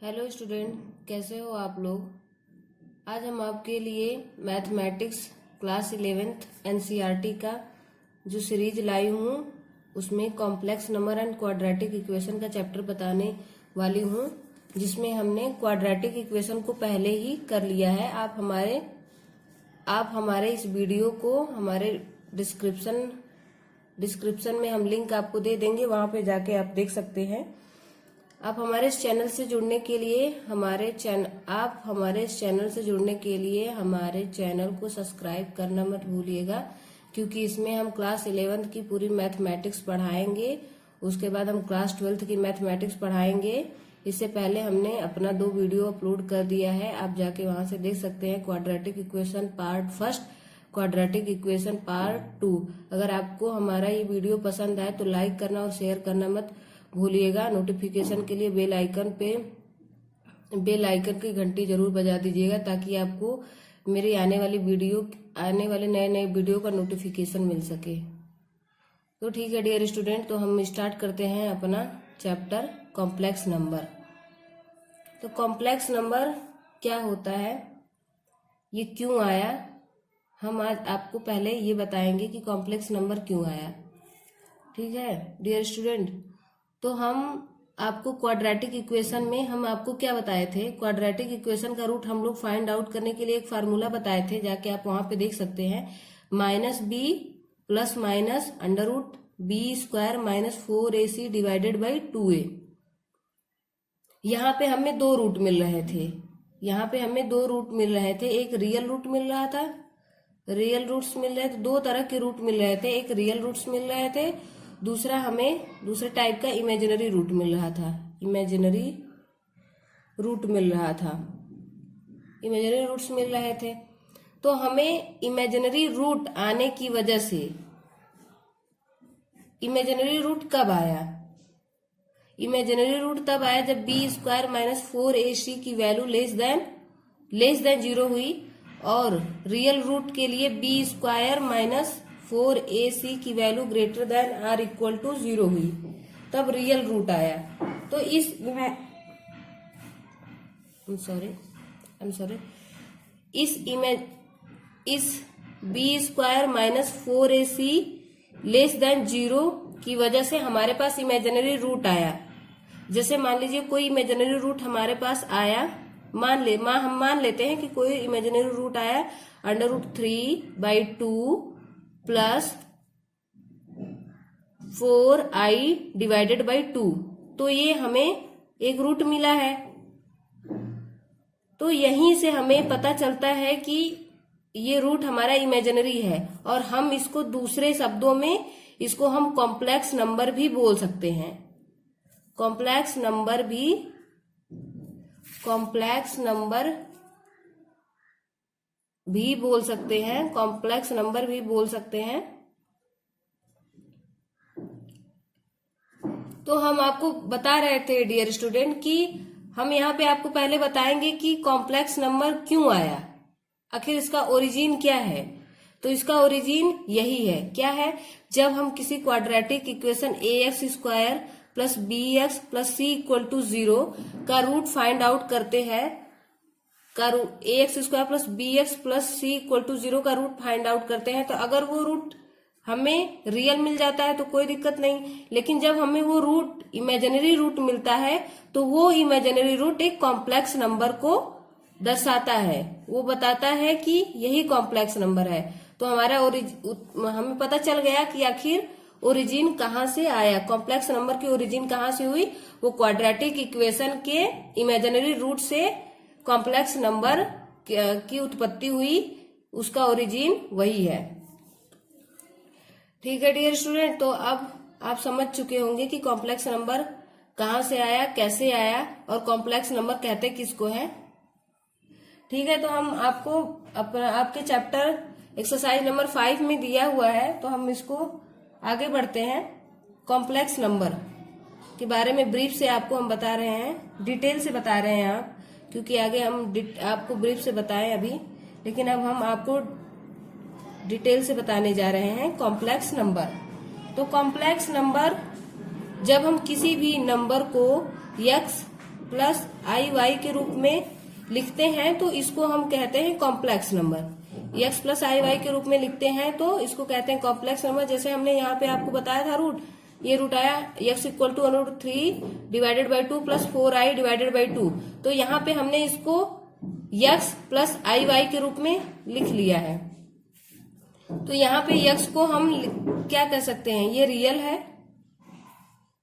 Hello student, कैसे हो आप लोग। आज हम आपके लिए मैथमेटिक्स क्लास 11th एनसीईआरटी का जो सीरीज लाई हूँ उसमें complex number and quadratic equation का चैप्टर बताने वाली हूँ, जिसमें हमने क्वाड्रेटिक इक्वेशन को पहले ही कर लिया है। आप हमारे इस वीडियो को हमारे डिस्क्रिप्शन में हम लिंक आपको दे देंगे, वहां पे जाके आप देख सकते हैं। आप हमारे इस चैनल से जुड़ने के लिए हमारे चैनल को सब्सक्राइब करना मत भूलिएगा, क्योंकि इसमें हम क्लास 11th की पूरी मैथमेटिक्स पढ़ाएंगे। उसके बाद हम क्लास 12th की मैथमेटिक्स पढ़ाएंगे। इससे पहले हमने अपना 2 वीडियो अपलोड कर दिया है, आप जाके वहां से देख सकते हैं। Quadratic equation part 1, quadratic equation part 2। अगर आपको हमारा ये वीडियो पसंद आए तो लाइक करना और शेयर करना मत भूलिएगा। नोटिफिकेशन के लिए बेल आइकन की घंटी जरूर बजा दीजिएगा, ताकि आपको मेरी आने वाले नए वीडियो का नोटिफिकेशन मिल सके। तो ठीक है डियर स्टूडेंट, तो हम स्टार्ट करते हैं अपना चैप्टर कॉम्प्लेक्स नंबर। तो कॉम्प्लेक्स नंबर क्या होता है, ये क्यों आया, हम आज आपको पहले ये बताएंगे कि कॉम्प्लेक्स नंबर क्यों आया। ठीक है डियर स्टूडेंट, तो हम आपको क्वाड्रेटिक इक्वेशन में हम आपको क्या बताए थे, क्वाड्रेटिक इक्वेशन का रूट हम लोग फाइंड आउट करने के लिए एक फार्मूला बताए थे, जाके आप वहां पे देख सकते हैं। -b plus minus under root b² minus 4ac divided by 2a। यहाँ पे हमें 2 रूट मिल रहे थे, एक रियल रूट मिल रहा था, दो तरह के रूट मिल रहे थे, एक रियल रूट्स मिल रहे थे, दूसरा हमें दूसरे टाइप का इमेजिनरी रूट मिल रहा था। इमेजिनरी रूट्स मिल रहे थे। तो हमें इमेजिनरी रूट आने की वजह से, इमेजिनरी रूट कब आया, इमेजिनरी रूट तब आया जब b² माइनस 4ac की वैल्यू लेस देन 0 हुई, और रियल रूट के लिए b² माइनस 4ac की value greater than or equal to 0 हुई, तब रियल रूट आया। तो इस b² minus 4ac less than 0 की वजह से हमारे पास इमेजिनरी रूट आया। जैसे मान लीजिए कोई इमेजिनरी रूट हमारे पास आया, हम मान लेते हैं कि कोई इमेजिनरी रूट आया √3/2 प्लस 4i डिवाइडेड बाई 2। तो ये हमें एक रूट मिला है। तो यहीं से हमें पता चलता है कि ये रूट हमारा इमेजिनरी है, और हम इसको दूसरे शब्दों में इसको हम कॉम्प्लेक्स नंबर भी बोल सकते हैं। कॉम्प्लेक्स नंबर भी बोल सकते हैं। तो हम आपको बता रहे थे डियर स्टूडेंट कि हम यहाँ पे आपको पहले बताएंगे कि कॉम्प्लेक्स नंबर क्यों आया, आखिर इसका ओरिजिन क्या है। तो इसका ओरिजिन यही है, क्या है, जब हम किसी quadratic equation ax² plus bx plus c equal to 0 का रूट फाइंड आउट करते हैं, ax² plus bx plus c equal to 0 का रूट फाइंड आउट करते हैं, तो अगर वो रूट हमें रियल मिल जाता है तो कोई दिक्कत नहीं, लेकिन जब हमें वो रूट इमेजिनरी रूट मिलता है तो वो इमेजिनरी रूट एक कॉम्प्लेक्स नंबर को दर्शाता है, वो बताता है कि यही कॉम्प्लेक्स नंबर है। तो हमें पता चल गया कि आखिर ओरिजिन कहाँ से आया, कॉम्प्लेक्स नंबर की ओरिजिन कहाँ से हुई, वो क्वाड्रेटिक इक्वेशन के इमेजिनरी रूट से कॉम्प्लेक्स नंबर की उत्पत्ति हुई, उसका ओरिजिन वही है। ठीक है डियर स्टूडेंट, तो अब आप समझ चुके होंगे कि कॉम्प्लेक्स नंबर कहाँ से आया, कैसे आया, और कॉम्प्लेक्स नंबर कहते किसको है। ठीक है, तो हम आपको आपके चैप्टर एक्सरसाइज नंबर 5 में दिया हुआ है, तो हम इसको आगे बढ़ते हैं। कॉम्प्लेक्स नंबर के बारे में ब्रीफ से आपको हम बता रहे हैं, डिटेल से बता रहे हैं आप, क्योंकि आगे हम आपको ब्रीफ से बताएं अभी, लेकिन अब हम आपको डिटेल से बताने जा रहे हैं कॉम्प्लेक्स नंबर। तो कॉम्प्लेक्स नंबर, जब हम किसी भी नंबर को x प्लस आई वाई के रूप में लिखते हैं तो इसको हम कहते हैं complex number. X plus I Y के रूप में लिखते हैं तो इसको कहते हैं कॉम्प्लेक्स नंबर। जैसे हमने यहाँ पे आपको बताया था रूट, ये रूट आया x equal to √3 divided by 2 plus 4i divided by 2। तो यहाँ पे हमने इसको x प्लस आई वाई के रूप में लिख लिया है। तो यहाँ पे x को हम क्या कह सकते हैं, ये रियल है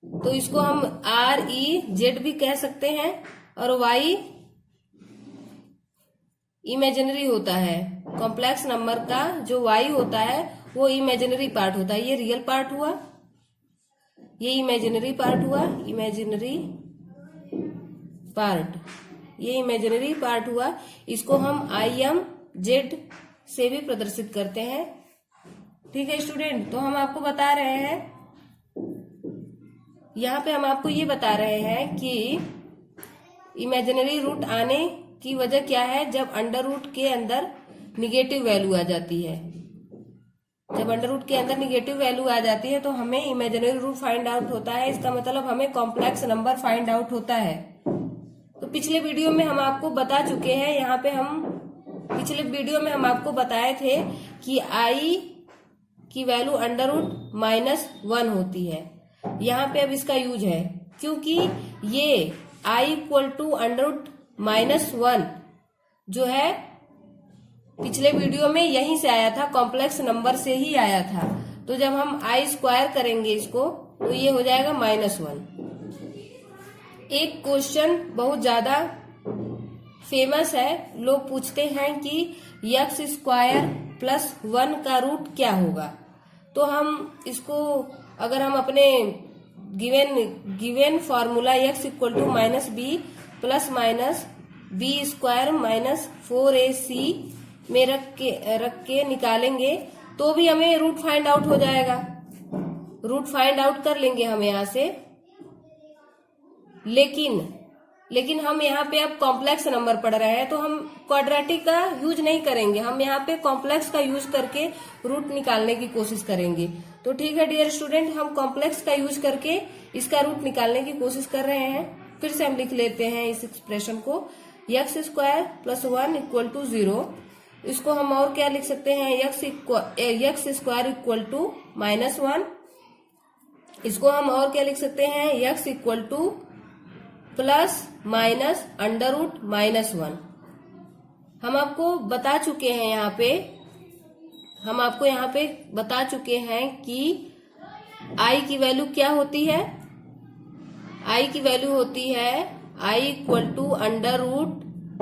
तो इसको हम REZ भी कह सकते हैं, और y इमेजिनरी होता है। कॉम्प्लेक्स नंबर का जो y होता है वो इमेजिनरी पार्ट होता है। ये रियल पार्ट हुआ, ये इमेजिनरी पार्ट हुआ, इमेजिनरी पार्ट, ये इमेजिनरी पार्ट हुआ। इसको हम IMZ से भी प्रदर्शित करते हैं। ठीक है स्टूडेंट, तो हम आपको बता रहे हैं, यहाँ पे हम आपको ये बता रहे हैं कि इमेजिनरी रूट आने की वजह क्या है। जब अंडर रूट के अंदर निगेटिव वैल्यू आ जाती है, जब अंडर रूट के अंदर निगेटिव वैल्यू आ जाती है तो हमें इमेजिनरी रूट फाइंड आउट होता है। इसका मतलब हमें कॉम्प्लेक्स नंबर फाइंड आउट होता है। तो पिछले वीडियो में हम आपको बता चुके हैं, यहाँ पे हम पिछले वीडियो में हम आपको बताए थे कि आई की वैल्यू अंडर रूट -1 होती है। यहाँ पे अब इसका यूज है, क्योंकि ये i equal to under root -1 जो है पिछले वीडियो में यहीं से आया था, कॉम्प्लेक्स नंबर से ही आया था। तो जब हम i स्क्वायर करेंगे इसको तो ये हो जाएगा -1। एक क्वेश्चन बहुत ज्यादा फेमस है, लोग पूछते हैं कि x स्क्वायर प्लस 1 का रूट क्या होगा। तो हम इसको अगर हम अपने given formula x equal to -b plus minus b square minus 4ac में रख के निकालेंगे तो भी हमें रूट फाइंड आउट हो जाएगा। रूट फाइंड आउट कर लेंगे हम यहाँ से, लेकिन हम यहाँ पे अब कॉम्प्लेक्स नंबर पढ़ रहे हैं तो हम क्वाड्रेटिक का यूज नहीं करेंगे, हम यहाँ पे कॉम्प्लेक्स का यूज करके रूट निकालने की कोशिश करेंगे। तो ठीक है डियर स्टूडेंट, हम कॉम्प्लेक्स का यूज करके इसका रूट निकालने की कोशिश कर रहे हैं। फिर से हम लिख लेते हैं इस एक्सप्रेशन को, x square plus 1 equal to 0। इसको हम और क्या लिख सकते हैं, x स्क्वायर इक्वल टू -1। इसको हम और क्या लिख सकते हैं, x equal to plus minus under root -1। हम आपको बता चुके हैं यहाँ पे, हम आपको यहाँ पे बता चुके हैं कि i की वैल्यू क्या होती है। i की वैल्यू होती है i equal to under root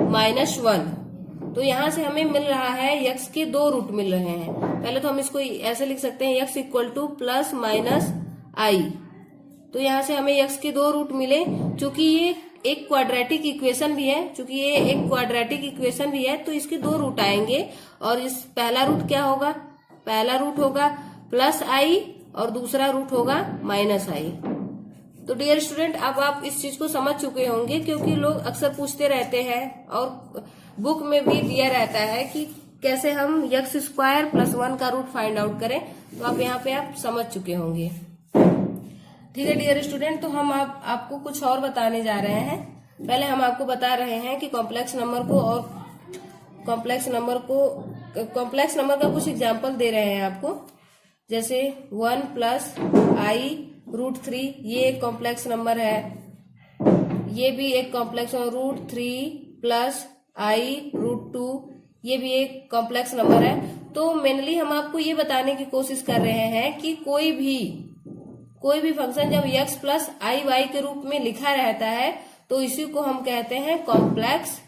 -1। तो यहाँ से हमें मिल रहा है x के 2 रूट मिल रहे हैं। पहले तो हम इसको ऐसे लिख सकते हैं, x equal to plus minus i। तो यहाँ से हमें x के 2 रूट मिले। चूंकि ये एक क्वाड्रेटिक इक्वेशन भी है, तो इसके 2 रूट आएंगे। और इस पहला रूट क्या होगा, पहला रूट होगा प्लस i और दूसरा रूट होगा -i। तो डियर स्टूडेंट, अब आप इस चीज को समझ चुके होंगे, क्योंकि लोग अक्सर पूछते रहते हैं और बुक में भी दिया रहता है कि कैसे हम x स्क्वायर प्लस 1 का रूट फाइंड आउट करें। तो आप यहाँ पे आप समझ चुके होंगे। ठीक है डियर स्टूडेंट, तो हम आपको कुछ और बताने जा रहे हैं। पहले हम आपको बता रहे हैं कि कॉम्प्लेक्स नंबर का कुछ एग्जाम्पल दे रहे हैं आपको। जैसे 1 प्लस i रूट 3, ये एक कॉम्प्लेक्स नंबर है। ये भी एक complex root 3 plus i root 2, ये भी एक कॉम्प्लेक्स नंबर है। तो मेनली हम आपको ये बताने की कोशिश कर रहे हैं कि कोई भी फंक्शन जब x प्लस आई वाई के रूप में लिखा रहता है तो इसी को हम कहते हैं कॉम्प्लेक्स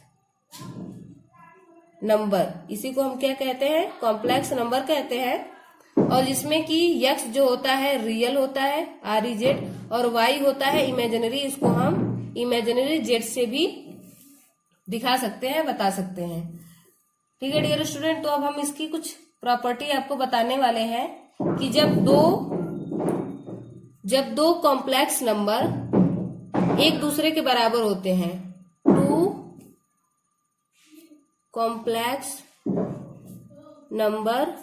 नंबर। इसी को हम क्या कहते हैं, कॉम्प्लेक्स नंबर कहते हैं। और जिसमें कि x जो होता है रियल होता है REZ, और y होता है इमेजिनरी। इसको हम इमेजिनरी z से भी दिखा सकते हैं, बता सकते हैं। ठीक है डियर स्टूडेंट, तो अब हम इसकी कुछ प्रॉपर्टी आपको बताने वाले हैं कि जब दो कॉम्प्लेक्स नंबर एक दूसरे के बराबर होते हैं, 2 कॉम्प्लेक्स नंबर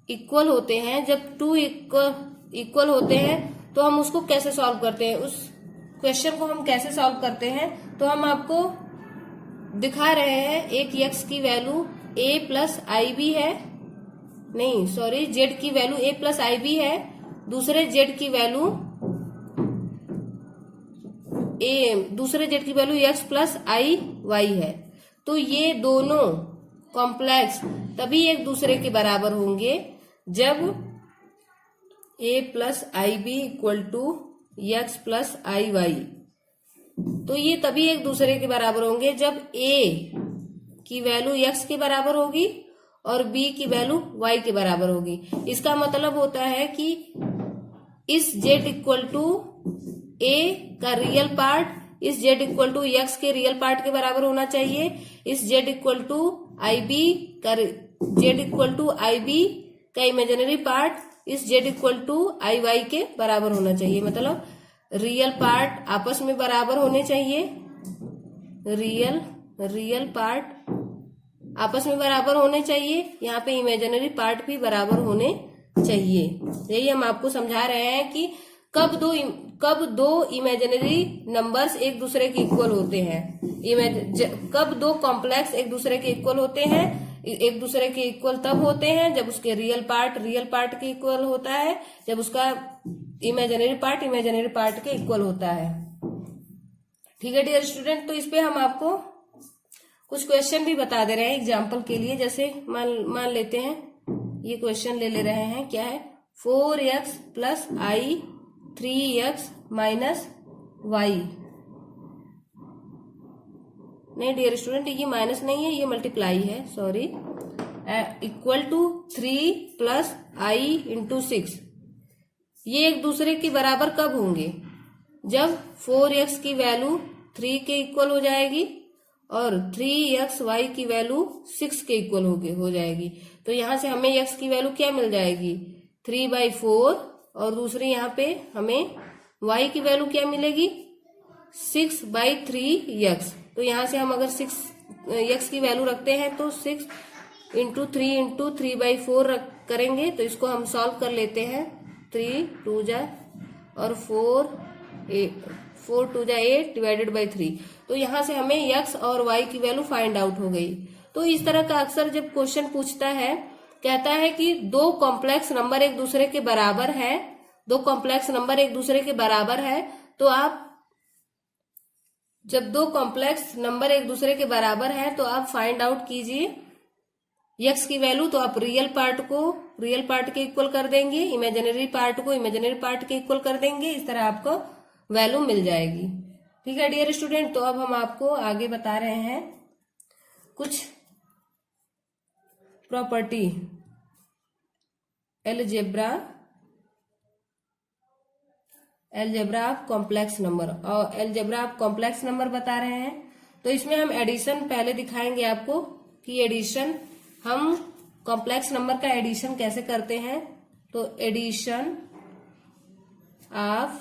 इक्वल होते हैं, जब 2 इक्वल होते हैं तो हम उसको कैसे सॉल्व करते हैं, उस क्वेश्चन को हम कैसे सॉल्व करते हैं, तो हम आपको दिखा रहे हैं। एक x की value a plus I B है, नहीं सॉरी z की value a plus I B है, दूसरे z की value x plus I Y है। तो ये दोनों कॉम्प्लेक्स तभी एक दूसरे के बराबर होंगे जब a plus I B equal to X plus I Y. तो ये तभी एक दूसरे के बराबर होंगे जब a की वैल्यू x के बराबर होगी और b की वैल्यू y के बराबर होगी। इसका मतलब होता है कि इस z इक्वल टू a का रियल पार्ट इस z इक्वल टू x के रियल पार्ट के बराबर होना चाहिए, इस z equal to I B का इमेजिनरी पार्ट इस z equal to I Y के बराबर होना चाहिए। मतलब रियल पार्ट आपस में बराबर होने चाहिए, रियल पार्ट आपस में बराबर होने चाहिए, यहाँ पे इमेजिनरी पार्ट भी बराबर होने चाहिए। यही हम आपको समझा रहे हैं कि कब दो इमेजिनरी नंबर्स एक दूसरे के इक्वल होते हैं, कब दो कॉम्प्लेक्स एक दूसरे के इक्वल होते हैं। एक दूसरे के इक्वल तब होते हैं जब उसके रियल पार्ट के इक्वल होता है, जब उसका इमेजिनरी पार्ट के इक्वल होता है। ठीक है डियर स्टूडेंट, तो इस पे हम आपको कुछ क्वेश्चन भी बता दे रहे हैं एग्जाम्पल के लिए। जैसे मान लेते हैं, ये क्वेश्चन ले रहे हैं, क्या है 4x plus I 3x minus Y. नहीं डियर स्टूडेंट, ये माइनस नहीं है, ये मल्टीप्लाई है, sorry. Equal to 3 plus I into 6। ये एक दूसरे के बराबर कब होंगे, जब 4x की वैल्यू 3 के इक्वल हो जाएगी और 3xy की वैल्यू 6 के इक्वल हो जाएगी। तो यहां से हमें x की वैल्यू क्या मिल जाएगी 3/4 और दूसरी यहाँ पे हमें y की वैल्यू क्या मिलेगी 6/3x। तो यहाँ से हम अगर x की वैल्यू रखते हैं तो 6 इंटू 3 इंटू 3/4 करेंगे, तो इसको हम सॉल्व कर लेते हैं। 3 2 जा और 4 2 जा 8 डिवाइडेड बाई 3। तो यहाँ से हमें x और y की वैल्यू फाइंड आउट हो गई। तो इस तरह का अक्सर जब क्वेश्चन पूछता है, कहता है कि दो कॉम्प्लेक्स नंबर एक दूसरे के बराबर है, तो आप जब दो कॉम्प्लेक्स नंबर एक दूसरे के बराबर है तो आप फाइंड आउट कीजिए x की वैल्यू। तो आप रियल पार्ट के इक्वल कर देंगे, इमेजिनरी पार्ट को इमेजिनरी पार्ट के इक्वल कर देंगे, इस तरह आपको वैल्यू मिल जाएगी। ठीक है डियर स्टूडेंट, तो अब हम आपको आगे बता रहे हैं कुछ property algebra of complex number, और एलजेब्रा ऑफ कॉम्प्लेक्स नंबर बता रहे हैं। तो इसमें हम एडिशन पहले दिखाएंगे आपको कि एडिशन, हम कॉम्प्लेक्स नंबर का एडिशन कैसे करते हैं। तो addition of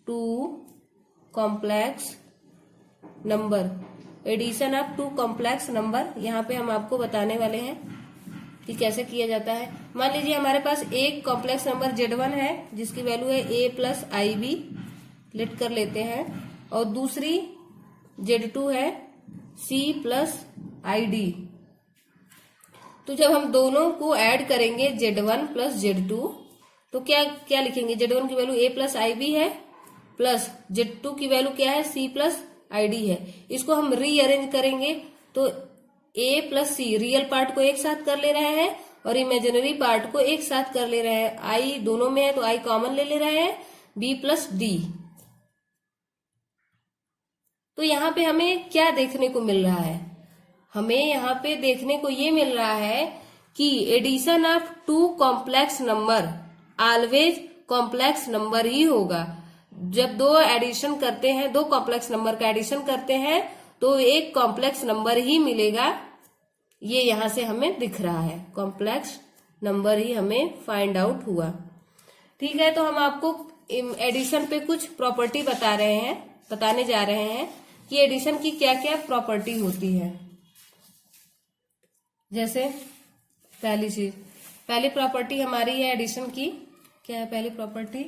two complex number, यहाँ पे हम आपको बताने वाले हैं कि कैसे किया जाता है। मान लीजिए हमारे पास एक कॉम्प्लेक्स नंबर Z1 है जिसकी वैल्यू है a plus I B, let कर लेते हैं, और दूसरी Z2 है c प्लस आई डी। तो जब हम दोनों को ऐड करेंगे Z1 प्लस Z2, तो क्या लिखेंगे, Z1 की value a plus I B है, प्लस Z2 की वैल्यू क्या है c प्लस आई डी है। इसको हम रीअरेंज करेंगे तो a plus C real part को एक साथ कर ले रहे हैं और इमेजिनरी पार्ट को एक साथ कर ले रहे हैं। आई दोनों में है तो आई कॉमन ले रहे हैं, b प्लस डी। तो यहाँ पे हमें क्या देखने को मिल रहा है, हमें यहाँ पे देखने को ये मिल रहा है कि addition of two complex number always complex number ही होगा। जब दो कॉम्प्लेक्स नंबर का एडिशन करते हैं तो एक कॉम्प्लेक्स नंबर ही मिलेगा। ये यहां से हमें दिख रहा है, कॉम्प्लेक्स नंबर ही हमें फाइंड आउट हुआ। ठीक है, तो हम आपको एडिशन पे कुछ प्रॉपर्टी बताने जा रहे हैं कि एडिशन की क्या क्या प्रॉपर्टी होती है। जैसे पहली प्रॉपर्टी हमारी है एडिशन की, क्या है पहली प्रॉपर्टी,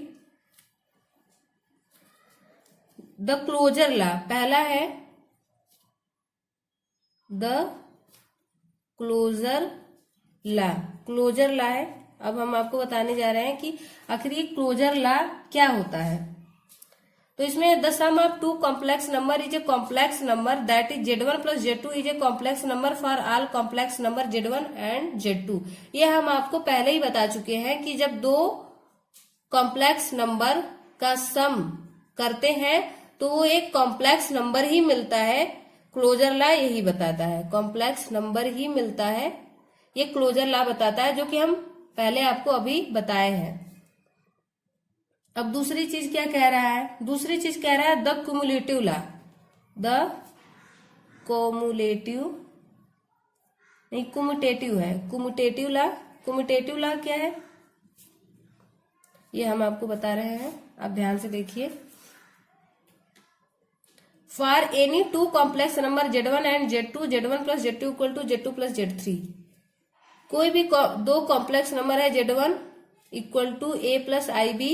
द क्लोजर लॉ, पहला है the closure law, closure law है। अब हम आपको बताने जा रहे हैं कि आखिर ये क्लोजर लॉ क्या होता है। तो इसमें the sum of two complex number is a complex number that is Z1 plus Z2 is a complex number for all complex number Z1 and Z2। ये हम आपको पहले ही बता चुके हैं कि जब दो कॉम्प्लेक्स नंबर का सम करते हैं तो वो एक कॉम्प्लेक्स नंबर ही मिलता है। क्लोजर लॉ यही बताता है, कॉम्प्लेक्स नंबर ही मिलता है, ये क्लोजर लॉ बताता है, जो कि हम पहले आपको अभी बताए हैं। अब दूसरी चीज क्या कह रहा है, दूसरी चीज कह रहा है the cumulative law, the cumulative नहीं क्युमुटेटिव है, क्युमुटेटिव लॉ। क्युमुटेटिव लॉ क्या है ये हम आपको बता रहे हैं, आप ध्यान से देखिए। For any two complex number Z1 and Z2, Z1 plus Z2 equal to Z2 plus Z3। कोई भी दो कॉम्प्लेक्स नंबर है Z1 equal to A plus IB,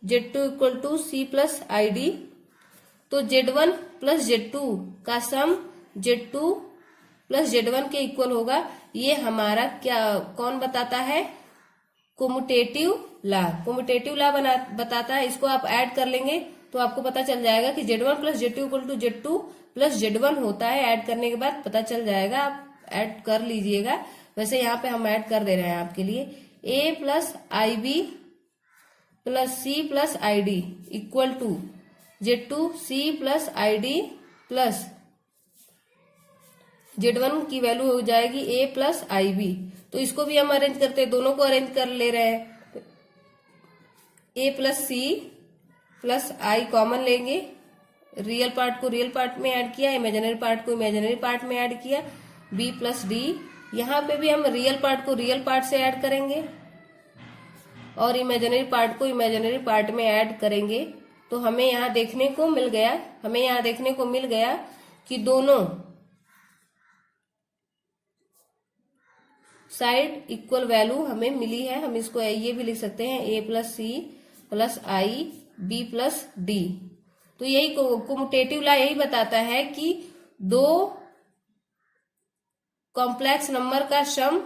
Z2 equal to C plus ID, तो Z1 प्लस Z2 का सम Z2 plus Z1 के equal होगा। ये हमारा क्या कौन बताता है, कम्यूटेटिव लॉ, कम्यूटेटिव लॉ बताता है। इसको आप ऐड कर लेंगे तो आपको पता चल जाएगा कि Z1 plus Z2 equal to Z2 plus Z1 होता है। ऐड करने के बाद पता चल जाएगा, आप ऐड कर लीजिएगा। वैसे यहाँ पे हम ऐड कर दे रहे हैं आपके लिए। A plus IB plus C plus ID equal to Z2 C plus ID plus Z1 की वैल्यू हो जाएगी A प्लस IB। तो इसको भी हम अरेंज करते हैं, दोनों को अरेंज कर ले रहे हैं। A plus C plus I common लेंगे, रियल पार्ट को रियल पार्ट में ऐड किया, इमेजिनरी पार्ट को इमेजिनरी पार्ट में ऐड किया, B प्लस D। यहाँ पे भी हम रियल पार्ट को रियल पार्ट से ऐड करेंगे और इमेजिनरी पार्ट को इमेजिनरी पार्ट में ऐड करेंगे। तो हमें यहाँ देखने को मिल गया कि दोनों साइड इक्वल वैल्यू हमें मिली है। हम इसको ये भी लिख सकते हैं A plus C plus I B plus D। तो यही कम्यूटेटिव लॉ यही बताता है कि दो कॉम्प्लेक्स नंबर का sum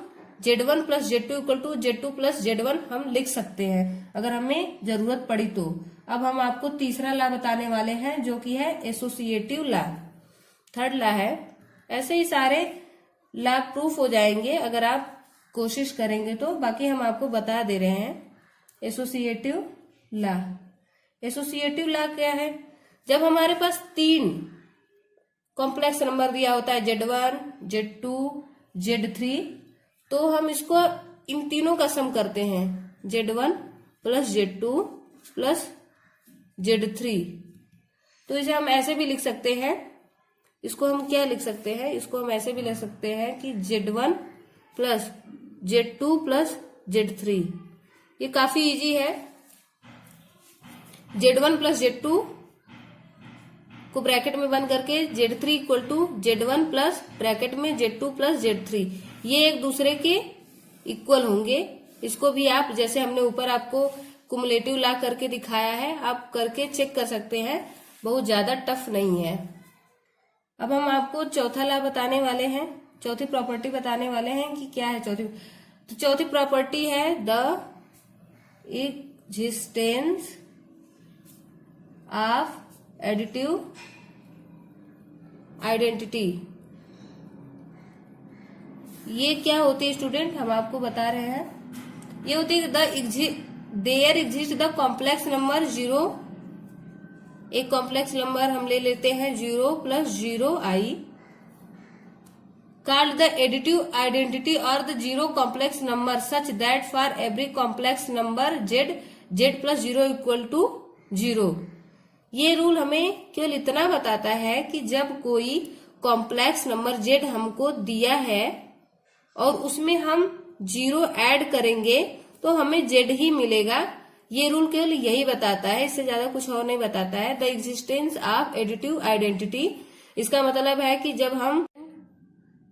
Z1 plus Z2 equal to Z2 plus Z1 हम लिख सकते हैं अगर हमें जरूरत पड़ी तो। अब हम आपको तीसरा लॉ बताने वाले हैं जो कि है एसोसिएटिव लॉ, थर्ड लॉ है। ऐसे ही सारे लॉ प्रूफ हो जाएंगे अगर आप कोशिश करेंगे तो, बाकी हम आपको बता दे रहे हैं। एसोसिएटिव लॉ, एसोसिएटिव लॉ क्या है, जब हमारे पास तीन कॉम्प्लेक्स नंबर दिया होता है Z1, Z2, Z3, तो हम इसको इन तीनों का सम करते हैं Z1 plus Z2 plus Z3। तो इसे हम ऐसे भी लिख सकते हैं, इसको हम क्या लिख सकते हैं, इसको हम ऐसे भी लिख सकते हैं कि Z1 plus Z2 plus Z3। ये काफी इजी है। Z1 प्लस Z2 को ब्रैकेट में बंद करके Z3 equal to Z1 plus bracket में Z2 प्लस Z3, ये एक दूसरे के इक्वल होंगे। इसको भी आप जैसे हमने ऊपर आपको कुमुलेटिव लॉ करके दिखाया है, आप करके चेक कर सकते हैं, बहुत ज्यादा टफ नहीं है। अब हम आपको चौथा लॉ बताने वाले हैं, चौथी प्रॉपर्टी बताने वाले हैं कि क्या है चौथी। तो चौथी प्रॉपर्टी है the existence of additive identity. ये क्या होती है स्टूडेंट, हम आपको बता रहे हैं। ये होती है there exist the complex number 0, एक कॉम्प्लेक्स नंबर हम ले लेते हैं 0 plus 0i, called the additive identity or the zero complex number such that for every complex number z plus 0 equal to 0। ये रूल हमें केवल इतना बताता है कि जब कोई कॉम्प्लेक्स नंबर z हमको दिया है और उसमें हम 0 ऐड करेंगे तो हमें z ही मिलेगा। ये रूल केवल यही बताता है, इससे ज्यादा कुछ और नहीं बताता है। The existence of additive identity, इसका मतलब है कि जब हम,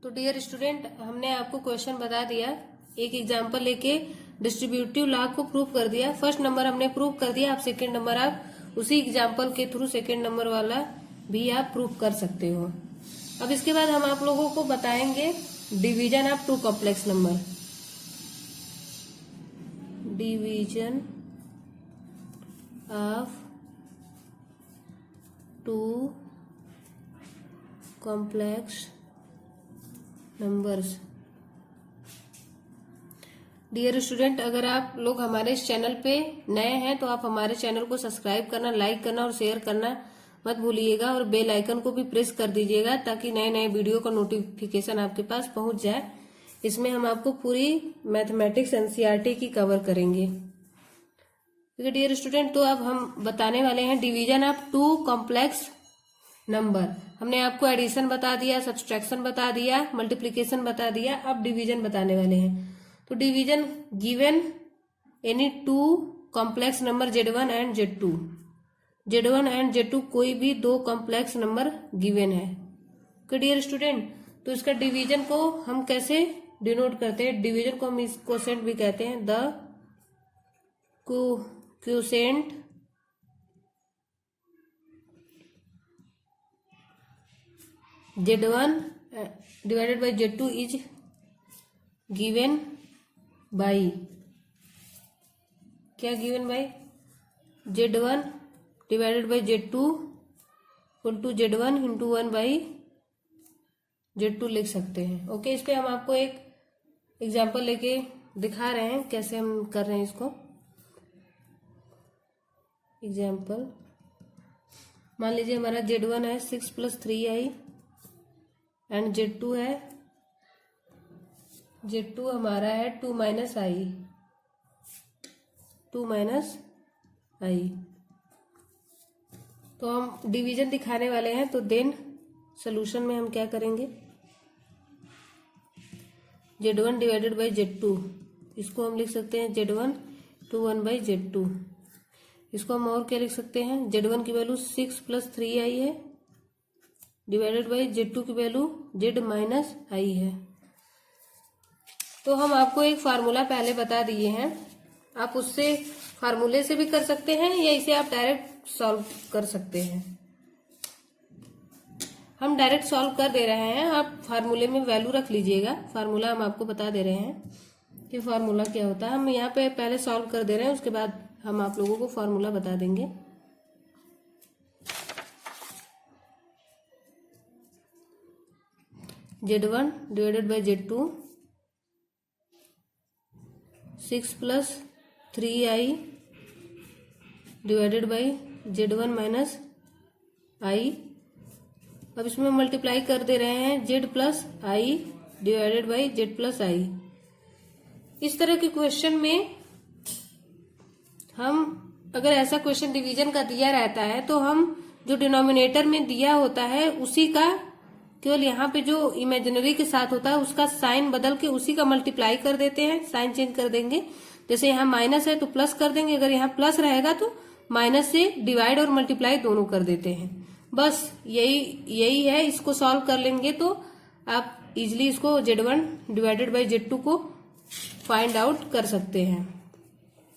तो डियर स्टूडेंट हमने आपको क्वेश्चन बता दिया, एक एग्जांपल लेके डिस्ट्रीब्यूटिव लॉ को प्रूव कर दिया। फर्स्ट नंबर हमने प्रूव कर दिया, अब सेकंड नंबर आप उसी एग्जाम्पल के थ्रू सेकेंड नंबर वाला भी आप प्रूफ कर सकते हो। अब इसके बाद हम आप लोगों को बताएंगे division of two complex number. Division of two complex numbers. Dear student, अगर आप लोग हमारे इस चैनल पे नए हैं तो आप हमारे चैनल को सब्सक्राइब करना, लाइक करना और शेयर करना मत भूलिएगा, और बेल आइकन को भी प्रेस कर दीजिएगा ताकि नए नए वीडियो का नोटिफिकेशन आपके पास पहुंच जाए। इसमें हम आपको पूरी मैथमेटिक्स एनसीईआरटी की कवर करेंगे। ठीक डियर स्टूडेंट, तो अब हम बताने वाले हैं division of two complex number. हमने आपको एडिशन बता दिया, सब्सट्रैक्शन बता दिया, मल्टीप्लीकेशन बता दिया, अब डिवीजन बताने वाले हैं। तो division given any two complex number Z1 and Z2। Z1 and Z2 कोई भी दो कॉम्प्लेक्स नंबर गिवन है। डियर स्टूडेंट, तो इसका डिवीजन को हम कैसे डिनोट करते हैं? डिवीजन को हम इस क्वोशेंट भी कहते हैं, the quotient Z1 divided by Z2 is given by, क्या given by? Z1 divided by Z2 equal to Z1 into 1 by Z2 लिख सकते हैं। ओके, इस पे हम आपको एक एग्जाम्पल लेके दिखा रहे हैं कैसे हम कर रहे हैं इसको। एग्जाम्पल, मान लीजिए हमारा Z1 है 6 + 3i एंड Z2 है, Z2 हमारा है 2 - i, 2 - i। तो हम डिवीजन दिखाने वाले हैं, तो देन सोल्यूशन में हम क्या करेंगे? Z1 डिवाइडेड बाई Z2, इसको हम लिख सकते हैं Z1 टू 1 बाई Z2। इसको हम और क्या लिख सकते हैं? Z1 की वैल्यू 6 + 3i है डिवाइडेड बाई Z2 की वैल्यू Z - i है। तो हम आपको एक फार्मूला पहले बता दिए हैं, आप उससे फार्मूले से भी कर सकते हैं या इसे आप डायरेक्ट सॉल्व कर सकते हैं। हम डायरेक्ट सॉल्व कर दे रहे हैं, आप फार्मूले में वैल्यू रख लीजिएगा। फार्मूला हम आपको बता दे रहे हैं कि फार्मूला क्या होता है। हम यहाँ पे पहले सॉल्व कर दे रहे हैं, उसके बाद हम आप लोगों को फार्मूला बता देंगे। Z1 divided by Z2 6 + 3i divided by Z1 - i। अब इसमें मल्टीप्लाई कर दे रहे हैं Z + i divided by Z + i। इस तरह के क्वेश्चन में हम, अगर ऐसा क्वेश्चन डिवीजन का दिया रहता है तो हम जो डिनोमिनेटर में दिया होता है उसी का केवल यहाँ पे जो इमेजिनरी के साथ होता है उसका साइन बदल के उसी का मल्टीप्लाई कर देते हैं, साइन चेंज कर देंगे। जैसे यहाँ माइनस है तो प्लस कर देंगे, अगर यहाँ प्लस रहेगा तो माइनस से डिवाइड और मल्टीप्लाई दोनों कर देते हैं। बस यही है। इसको सॉल्व कर लेंगे तो आप इजिली इसको Z1 डिवाइडेड बाई Z2 को फाइंड आउट कर सकते हैं।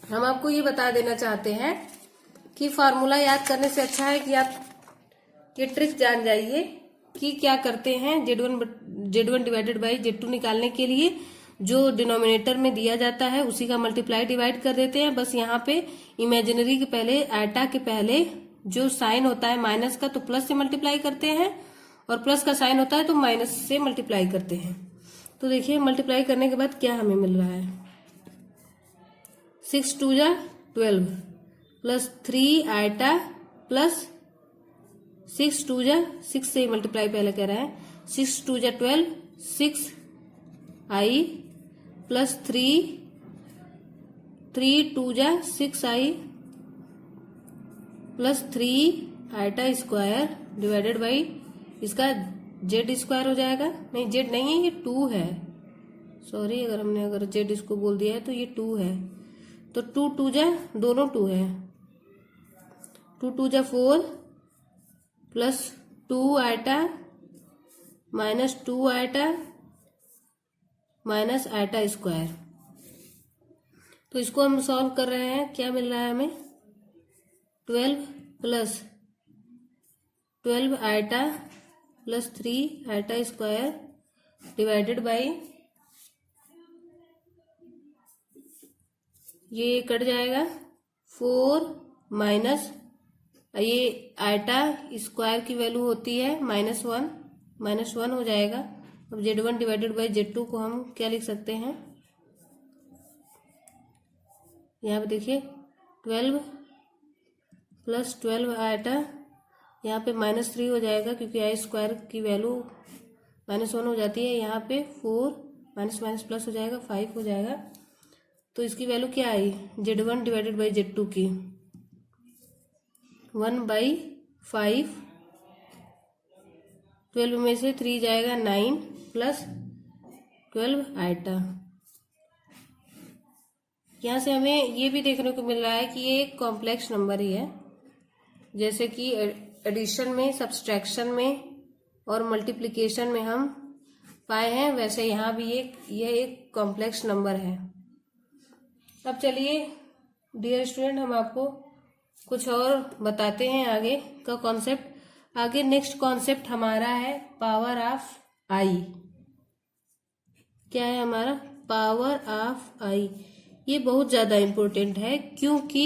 हम आपको ये बता देना चाहते हैं कि फार्मूला याद करने से अच्छा है कि आप ये ट्रिक जान जाइए कि क्या करते हैं। Z1 डिवाइडेड बाई Z2 निकालने के लिए जो डिनोमिनेटर में दिया जाता है उसी का मल्टीप्लाई डिवाइड कर देते हैं। बस यहाँ पे इमेजिनरी के पहले, आयटा के पहले जो साइन होता है माइनस का तो प्लस से मल्टीप्लाई करते हैं, और प्लस का साइन होता है तो माइनस से मल्टीप्लाई करते हैं। तो देखिए मल्टीप्लाई करने के बाद क्या हमें मिल रहा है? 6 × 2 = 12 प्लस 3 आयटा प्लस 6 × 2 = 6 से मल्टीप्लाई पहले कह रहा है। 6 × 2 = 12, 6i plus 3 2 = 6i plus 3 eta square divided by इसका Z स्क्वायर हो जाएगा। नहीं, Z नहीं है, ये 2 है। सॉरी, अगर Z इसको बोल दिया है तो ये 2 है। तो 2 2 = दोनों 2 है। 2 2 = 4 plus 2 eta minus 2 eta minus eta square. तो इसको हम सॉल्व कर रहे हैं, क्या मिल रहा है हमें? 12 plus 12 eta plus 3 eta square divided by, ये कट जाएगा 4 माइनस, ये आयटा स्क्वायर की वैल्यू होती है -1 हो जाएगा। अब Z1 डिवाइडेड बाई Z2 को हम क्या लिख सकते हैं, यहाँ पे देखिए 12 प्लस 12 आयटा, यहाँ पे -3 हो जाएगा क्योंकि आई स्क्वायर की वैल्यू -1 हो जाती है। यहाँ पे 4 माइनस माइनस प्लस हो जाएगा, 5 हो जाएगा। तो इसकी वैल्यू क्या आई Z1 डिवाइडेड बाई Z2 की 1/5, 12 में से 3 जाएगा 9 प्लस 12 आयटा। यहाँ से हमें ये भी देखने को मिल रहा है कि ये एक कॉम्प्लेक्स नंबर ही है, जैसे कि एडिशन में, सब्सट्रैक्शन में और मल्टीप्लिकेशन में हम पाए हैं, वैसे यहाँ भी ये एक कॉम्प्लेक्स नंबर है। अब चलिए डियर स्टूडेंट, हम आपको कुछ और बताते हैं आगे का कॉन्सेप्ट। आगे नेक्स्ट कॉन्सेप्ट हमारा है पावर ऑफ आई। क्या है हमारा पावर ऑफ आई? ये बहुत ज्यादा इम्पोर्टेंट है क्योंकि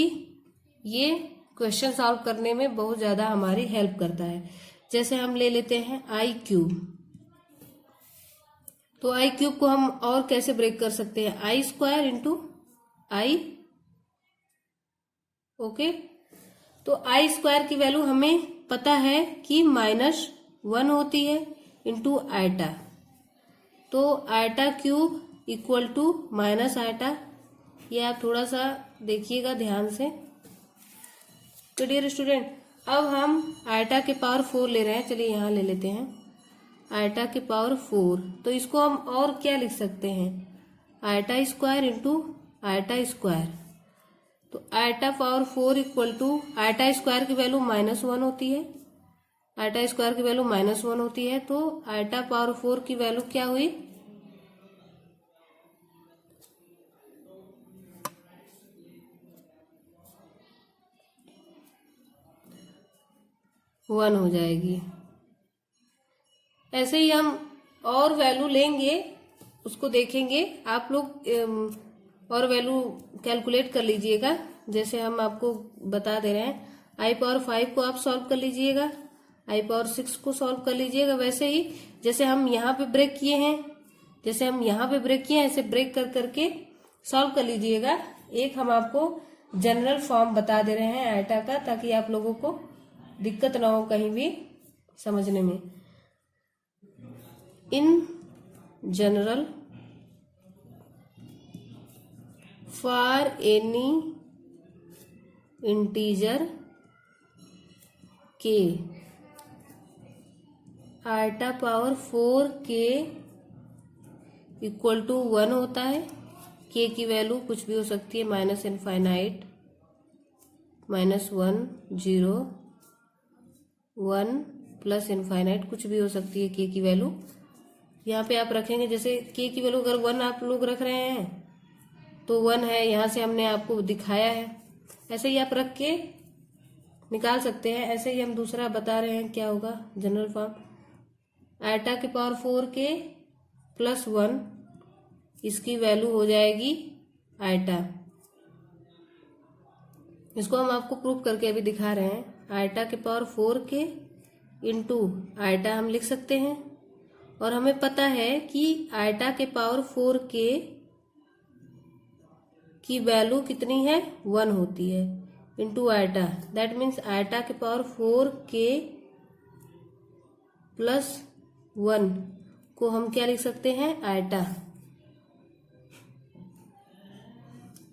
ये क्वेश्चन सॉल्व करने में बहुत ज्यादा हमारी हेल्प करता है। जैसे हम ले लेते हैं आई क्यूब, तो आई क्यूब को हम और कैसे ब्रेक कर सकते हैं, आई स्क्वायर इंटू आई। ओके, तो आई स्क्वायर की वैल्यू हमें पता है कि -1 होती है इंटू आयटा, तो iota cube equal to minus iota. ये आप थोड़ा सा देखिएगा ध्यान से। तो डियर स्टूडेंट, अब हम आयटा के पावर 4 ले रहे हैं, चलिए यहाँ ले लेते हैं आयटा के पावर 4। तो इसको हम और क्या लिख सकते हैं, iota square into iota square. तो iota power 4 equal to, iota square की वैल्यू -1 होती है, आयटा स्क्वायर की वैल्यू -1 होती है, तो आयटा पावर 4 की वैल्यू क्या हुई, वन हो जाएगी। ऐसे ही हम और वैल्यू लेंगे, उसको देखेंगे। आप लोग और वैल्यू कैलकुलेट कर लीजिएगा, जैसे हम आपको बता दे रहे हैं। आई पावर 5 को आप सॉल्व कर लीजिएगा, आई पावर 6 को सॉल्व कर लीजिएगा। वैसे ही जैसे हम यहाँ पे ब्रेक किए हैं, जैसे हम यहाँ पे ब्रेक किए हैं, ऐसे ब्रेक कर करके सॉल्व कर लीजिएगा। एक हम आपको जनरल फॉर्म बता दे रहे हैं आयटा का, ताकि आप लोगों को दिक्कत ना हो कहीं भी समझने में। In general, for any integer के, आयटा पावर 4 के इक्वल टू 1 होता है। के की वैल्यू कुछ भी हो सकती है, माइनस इनफाइनाइट, -1, 0, 1 प्लस इनफाइनाइट, कुछ भी हो सकती है के की वैल्यू। यहाँ पे आप रखेंगे, जैसे के की वैल्यू अगर 1 आप लोग रख रहे हैं तो 1 है, यहाँ से हमने आपको दिखाया है, ऐसे ही आप रख के निकाल सकते हैं। ऐसे ही हम दूसरा बता रहे हैं क्या होगा जनरल फॉर्म, आयटा के पावर 4 के प्लस 1, इसकी वैल्यू हो जाएगी आयटा। इसको हम आपको प्रूफ करके अभी दिखा रहे हैं। आयटा के पावर 4 के इंटू आयटा हम लिख सकते हैं, और हमें पता है कि आयटा के पावर 4 के की वैल्यू कितनी है, 1 होती है, into eta. That means eta के पावर 4 के प्लस 1 को हम क्या लिख सकते हैं, आयटा।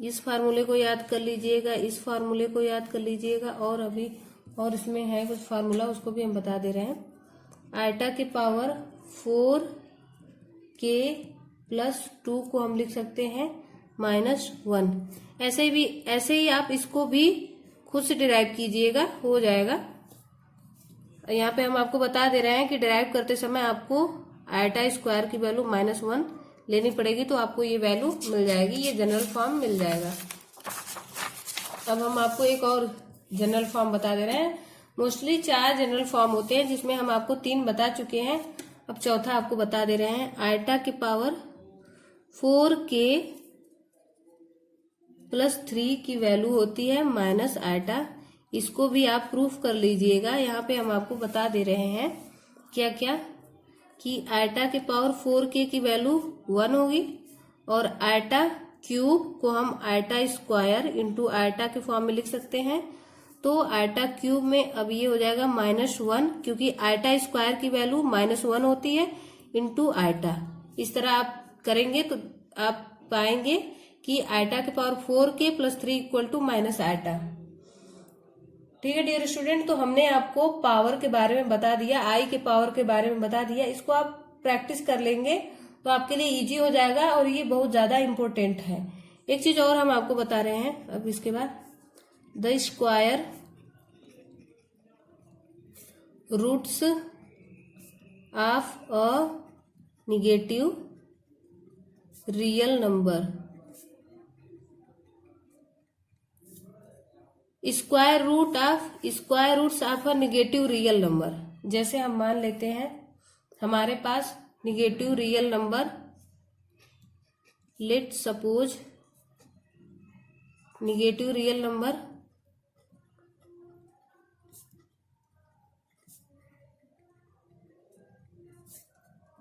इस फार्मूले को याद कर लीजिएगा, इस फार्मूले को याद कर लीजिएगा, और अभी और इसमें है कुछ फार्मूला, उसको भी हम बता दे रहे हैं। आयटा के पावर 4 के प्लस 2 को हम लिख सकते हैं -1। ऐसे ही आप इसको भी खुद से डिराइव कीजिएगा, हो जाएगा। यहाँ पे हम आपको बता दे रहे हैं कि डिराइव करते समय आपको आयटा स्क्वायर की वैल्यू -1 लेनी पड़ेगी, तो आपको ये वैल्यू मिल जाएगी, ये जनरल फॉर्म मिल जाएगा। अब हम आपको एक और जनरल फॉर्म बता दे रहे हैं। मोस्टली 4 जनरल फॉर्म होते हैं, जिसमें हम आपको 3 बता चुके हैं। अब चौथा आपको बता दे रहे हैं। आयटा की पावर 4k प्लस 3 की वैल्यू होती है माइनस आयटा। इसको भी आप प्रूफ कर लीजिएगा। यहाँ पे हम आपको बता दे रहे हैं क्या क्या, कि आयटा के पावर 4k की वैल्यू 1 होगी, और आयटा क्यूब को हम आयटा स्क्वायर इंटू आयटा के फॉर्म में लिख सकते हैं। तो आयटा क्यूब में अब ये हो जाएगा -1, क्योंकि आयटा स्क्वायर की वैल्यू -1 होती है इंटू आयटा। इस तरह आप करेंगे तो आप पाएंगे कि आयटा के power 4k plus 3 equal to minus iota. ठीक है डियर स्टूडेंट, तो हमने आपको पावर के बारे में बता दिया, आई के पावर के बारे में बता दिया। इसको आप प्रैक्टिस कर लेंगे तो आपके लिए इजी हो जाएगा, और ये बहुत ज्यादा इम्पोर्टेंट है। एक चीज और हम आपको बता रहे हैं अब इसके बाद, the square roots of a negative real number. Square roots of a negative real number. जैसे हम मान लेते हैं हमारे पास negative real number, let suppose negative real number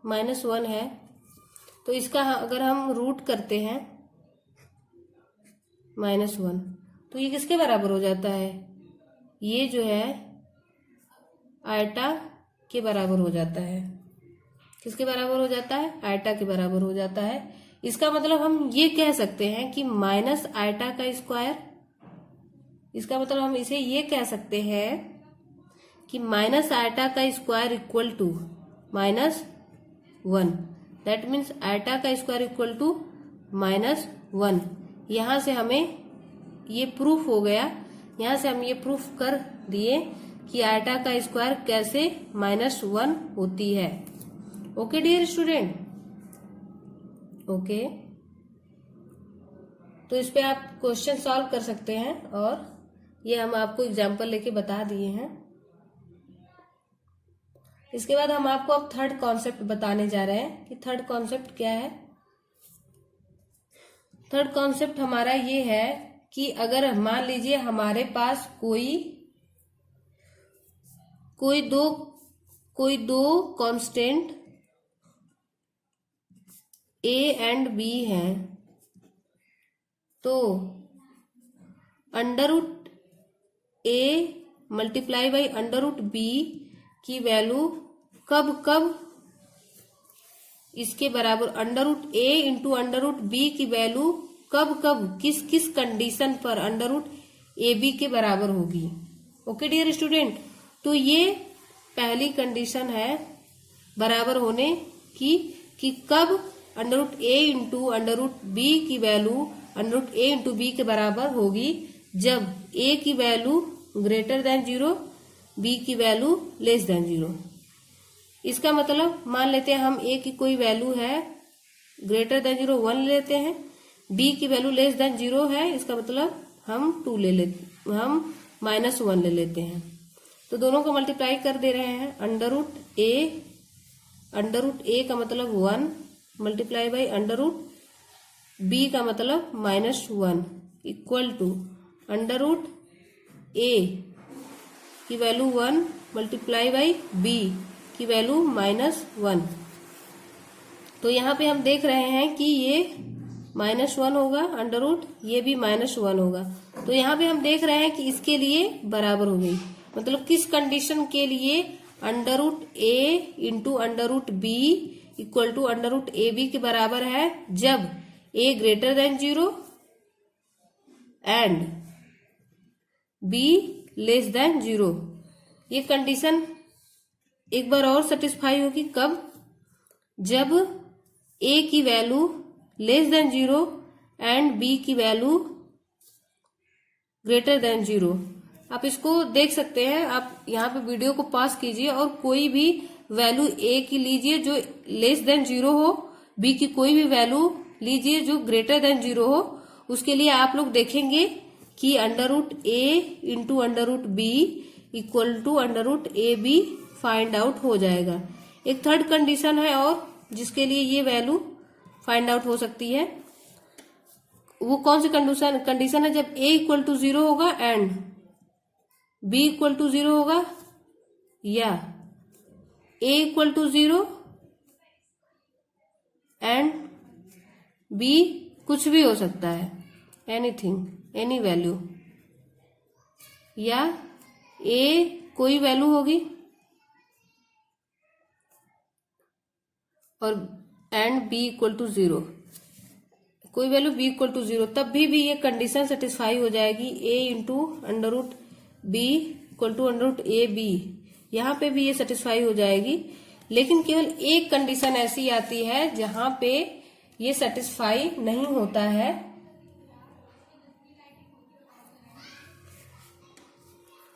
-1 है। तो इसका अगर हम रूट करते हैं -1, तो ये किसके बराबर हो जाता है? ये जो है आयटा के बराबर हो जाता है। किसके बराबर हो जाता है? आयटा के बराबर हो जाता है। इसका मतलब हम ये कह सकते हैं कि माइनस आयटा का स्क्वायर, इसका मतलब हम इसे ये कह सकते हैं कि माइनस आयटा का square equal to -1। That means iota का स्क्वायर इक्वल टू -1। यहां से हमें ये प्रूफ हो गया, यहां से हम ये प्रूफ कर दिए कि आयटा का स्क्वायर कैसे -1 होती है। Okay dear student, okay. तो इस पे आप क्वेश्चन सॉल्व कर सकते हैं, और ये हम आपको एग्जाम्पल लेके बता दिए हैं। इसके बाद हम आपको अब थर्ड कॉन्सेप्ट बताने जा रहे हैं कि थर्ड कॉन्सेप्ट क्या है। थर्ड कॉन्सेप्ट हमारा ये है कि अगर मान लीजिए हमारे पास कोई दो कांस्टेंट a एंड b हैं, तो under root a multiply by under root b की वैल्यू कब इसके बराबर, under root a into under root b की वैल्यू कब किस कंडीशन पर अंडर रूट ए बी के बराबर होगी। ओके डियर स्टूडेंट, तो ये पहली कंडीशन है बराबर होने की, कि कब अंडर रूट ए इंटू अंडर रूट बी की वैल्यू अंडर रूट ए इंटू बी के बराबर होगी, जब a की वैल्यू ग्रेटर देन 0, b की वैल्यू लेस देन 0। इसका मतलब मान लेते हैं हम a की कोई वैल्यू है ग्रेटर देन 0 1 ले लेते हैं, b की वैल्यू लेस देन 0 है, इसका मतलब हम -1 ले लेते हैं। तो दोनों को मल्टीप्लाई कर दे रहे हैं। अंडर रूट ए का मतलब 1 multiply by under root B का मतलब -1 equal to under root A की वैल्यू 1 मल्टीप्लाई बाई बी की वैल्यू -1। तो यहाँ पे हम देख रहे हैं कि ये -1 होगा अंडर रूट, ये भी -1 होगा। तो यहाँ पे हम देख रहे हैं कि इसके लिए बराबर हो गई, मतलब किस कंडीशन के लिए under root A into under root B equal to under root A B के बराबर है, जब a greater than 0 and b less than 0। ये कंडीशन एक बार और सेटिस्फाई होगी कब? जब a की value less than 0 and b की वैल्यू ग्रेटर देन 0। आप इसको देख सकते हैं, आप यहाँ पे वीडियो को पॉज कीजिए और कोई भी वैल्यू a की लीजिए जो लेस देन 0 हो, b की कोई भी वैल्यू लीजिए जो ग्रेटर देन 0 हो। उसके लिए आप लोग देखेंगे कि under root A into under root B equal to under root A B find out हो जाएगा। एक थर्ड कंडीशन है और जिसके लिए ये वैल्यू फाइंड आउट हो सकती है। वो कौन सी कंडीशन है? जब a इक्वल टू 0 होगा एंड b इक्वल टू 0 होगा, या a equal to 0 and b कुछ भी हो सकता है, एनीथिंग, एनी वैल्यू, या a कोई वैल्यू होगी और एंड b इक्वल टू 0, कोई वैल्यू b इक्वल टू 0, तब भी ये कंडीशन सेटिस्फाई हो जाएगी। a into under root B equal to under root A B, यहाँ पे भी ये सेटिस्फाई हो जाएगी। लेकिन केवल एक कंडीशन ऐसी आती है जहां पे ये सेटिस्फाई नहीं होता है।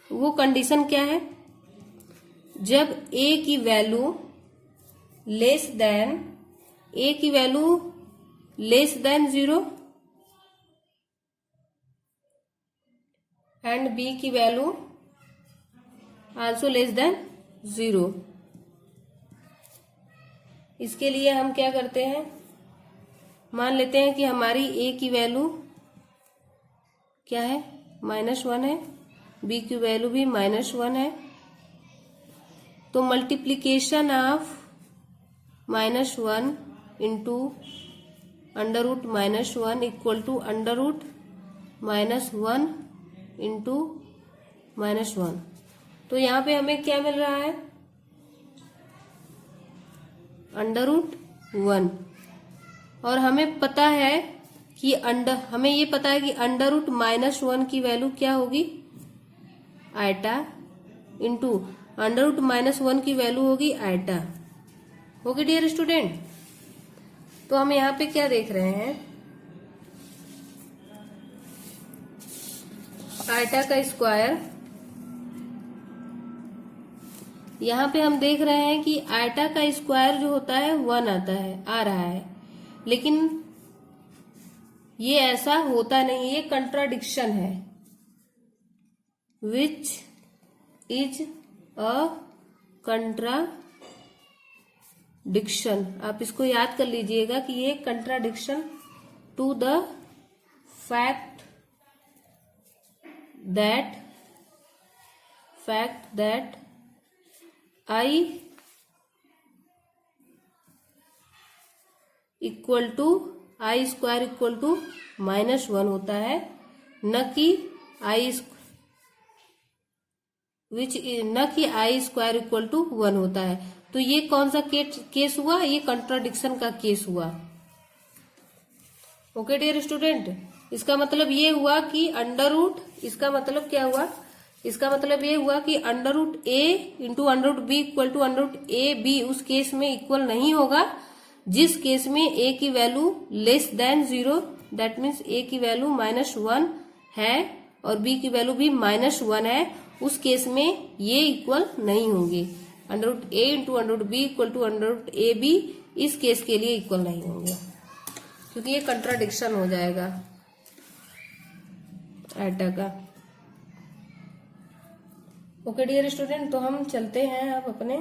वो कंडीशन क्या है? जब a की वैल्यू लेस देन, a की value less than 0 and b की वैल्यू आल्सो लेस देन 0। इसके लिए हम क्या करते हैं? मान लेते हैं कि हमारी a की वैल्यू क्या है? -1 है, b की वैल्यू भी -1 है। तो multiplication of -1 into under root -1 equal to under root -1 into -1। तो यहाँ पे हमें क्या मिल रहा है? Under root 1। और हमें पता है कि हमें ये पता है कि अंडर रूट -1 की वैल्यू क्या होगी? आयटा, इंटू अंडर रूट -1 की वैल्यू होगी आयटा। होगी डियर स्टूडेंट? तो हम यहाँ पे क्या देख रहे हैं? आयटा का स्क्वायर, यहाँ पे हम देख रहे हैं कि आयटा का स्क्वायर जो होता है 1 आ रहा है, लेकिन ये ऐसा होता नहीं, ये कंट्राडिक्शन है। विच इज अ कंट्राडिक्शन, आप इसको याद कर लीजिएगा कि ये contradiction to the fact that I equal to I square equal to -1 होता है, न कि आई स्क्वायर इक्वल टू 1 होता है। तो ये कौन सा केस हुआ? ये कंट्राडिक्शन का केस हुआ। ओके डियर स्टूडेंट, इसका मतलब ये हुआ कि अंडर रूट, इसका मतलब क्या हुआ? इसका मतलब ये हुआ कि under root A into under root B equal to under root A b उस केस में इक्वल नहीं होगा जिस केस में ए की value less than 0, that means a की वैल्यू -1 है और बी की वैल्यू भी -1 है। उस केस में ये इक्वल नहीं होंगे। Under root A into under root B equal to under root A B इस केस के लिए इक्वल नहीं होंगे, क्योंकि ये कंट्राडिक्शन हो जाएगा आयटा का। ओके डियर स्टूडेंट, तो हम चलते हैं अब अपने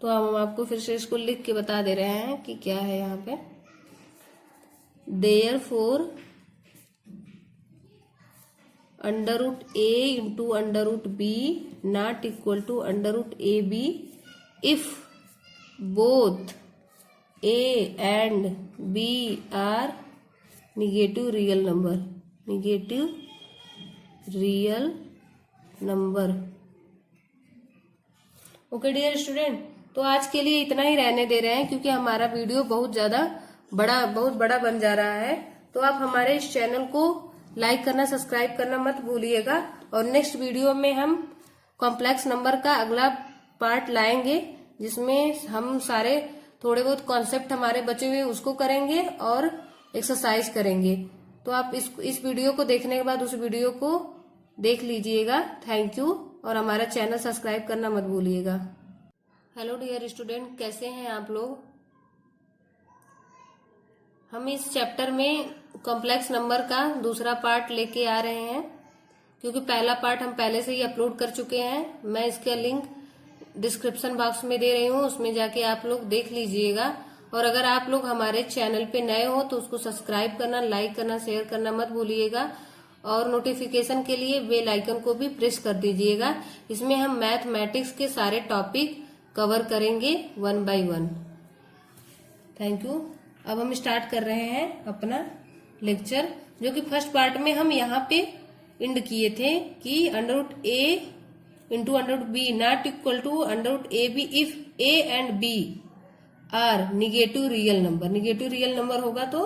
तो हम आपको फिर से इसको लिख के बता दे रहे हैं कि क्या है यहाँ पे। Therefore under root A into under root B not equal to under root A B if both A and B are negative real number. Okay dear student, तो आज के लिए इतना ही रहने दे रहे हैं क्योंकि हमारा वीडियो बहुत बड़ा बन जा रहा है। तो आप हमारे इस चैनल को लाइक करना, सब्सक्राइब करना मत भूलिएगा। और नेक्स्ट वीडियो में हम कॉम्प्लेक्स नंबर का अगला पार्ट लाएंगे, जिसमें हम सारे थोड़े बहुत कॉन्सेप्ट हमारे बचे हुए उसको करेंगे और एक्सरसाइज करेंगे। तो आप इस वीडियो को देखने के बाद उस वीडियो को देख लीजिएगा। थैंक यू, और हमारा चैनल सब्सक्राइब करना मत भूलिएगा। हेलो डियर स्टूडेंट, कैसे हैं आप लोग? हम इस चैप्टर में कॉम्प्लेक्स नंबर का दूसरा पार्ट लेके आ रहे हैं, क्योंकि पहला पार्ट हम पहले से ही अपलोड कर चुके हैं। मैं इसका लिंक डिस्क्रिप्शन बॉक्स में दे रही हूँ, उसमें जाके आप लोग देख लीजिएगा। और अगर आप लोग हमारे चैनल पे नए हो तो उसको सब्सक्राइब करना, लाइक करना, शेयर करना मत भूलिएगा, और नोटिफिकेशन के लिए बेल आइकन को भी प्रेस कर दीजिएगा। इसमें हम मैथमेटिक्स के सारे टॉपिक कवर करेंगे 1 बाय 1। Thank you. अब हम स्टार्ट कर रहे हैं अपना लेक्चर, जो कि फर्स्ट पार्ट में हम यहाँ पे इंड किए थे कि √a into √b not equal to √ab if a and b are negative real number. Negative real number होगा तो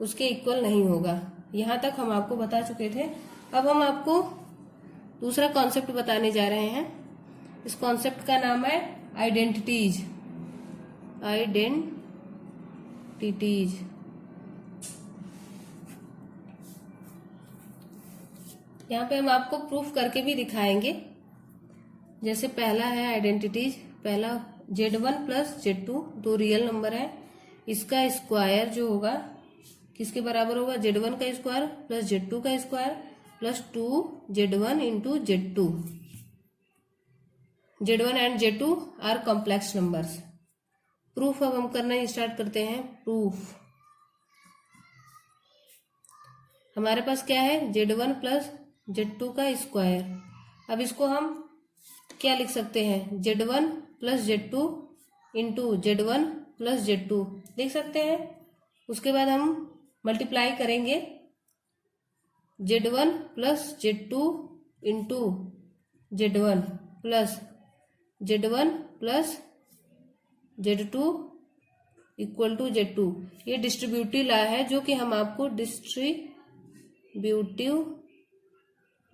उसके इक्वल नहीं होगा। यहाँ तक हम आपको बता चुके थे। अब हम आपको दूसरा कॉन्सेप्ट बताने जा रहे हैं। इस कॉन्सेप्ट का नाम है आइडेंटिटीज। आइडेंटिटीज यहाँ पे हम आपको प्रूफ करके भी दिखाएंगे। जैसे पहला है आइडेंटिटीज, पहला Z1 प्लस Z2 दो रियल नंबर है, इसका स्क्वायर जो होगा किसके बराबर होगा? Z1 का स्क्वायर प्लस Z2 का square plus 2Z1 into Z2। Z1 and Z2 are complex numbers. Proof अब हम करना स्टार्ट करते हैं। प्रूफ हमारे पास क्या है? Z1 प्लस Z2 का स्क्वायर। अब इसको हम क्या लिख सकते हैं? Z1 plus Z2 into Z1 plus Z2 लिख सकते हैं। उसके बाद हम मल्टीप्लाई करेंगे Z1 plus Z2 into Z1 plus Z1 plus Z2 equal to Z2। ये डिस्ट्रीब्यूटिव लॉ है, जो कि हम आपको डिस्ट्रीब्यूटिव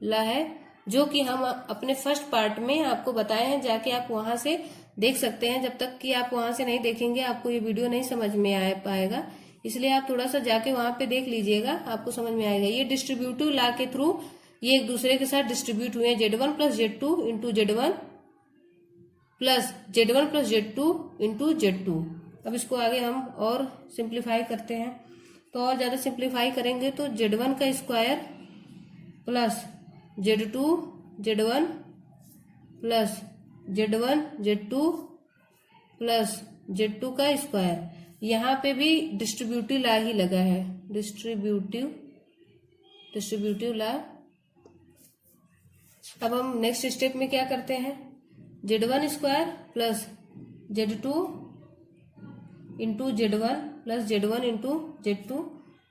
लॉ है, जो कि हम अपने फर्स्ट पार्ट में आपको बताए हैं। जाके आप वहां से देख सकते हैं। जब तक कि आप वहां से नहीं देखेंगे आपको ये वीडियो नहीं समझ में आ पाएगा, इसलिए आप थोड़ा सा जाके वहां पे देख लीजिएगा, आपको समझ में आएगा। ये डिस्ट्रीब्यूटिव लॉ के थ्रू ये एक दूसरे के साथ डिस्ट्रीब्यूट हुए हैं। Z1 plus Z2 into Z1 plus Z2 into Z2। अब इसको आगे हम और सिंप्लीफाई करते हैं, तो और ज्यादा सिंप्लीफाई करेंगे तो Z1 का square plus Z2 Z1 plus Z1 Z2 plus Z2 का स्क्वायर। यहाँ पे भी डिस्ट्रीब्यूटिव लॉ ही लगा है, डिस्ट्रीब्यूटिव लॉ। अब हम नेक्स्ट स्टेप में क्या करते हैं? Z1 square plus Z2 into Z1 plus Z1 into Z2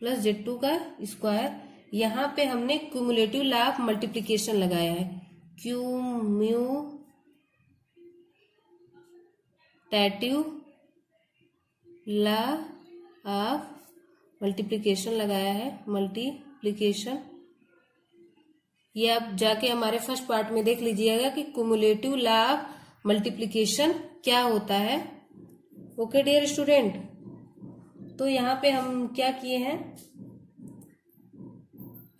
plus Z2 का स्क्वायर। यहाँ पे हमने क्यूमुलेटिव लॉ ऑफ मल्टीप्लिकेशन लगाया है, क्यूम्यूटेटिव लॉ ऑफ मल्टीप्लिकेशन लगाया है। मल्टीप्लिकेशन ये आप जाके हमारे फर्स्ट पार्ट में देख लीजिएगा कि क्यूमुलेटिव लॉ ऑफ मल्टीप्लिकेशन क्या होता है। ओके डियर स्टूडेंट, तो यहाँ पे हम क्या किए हैं?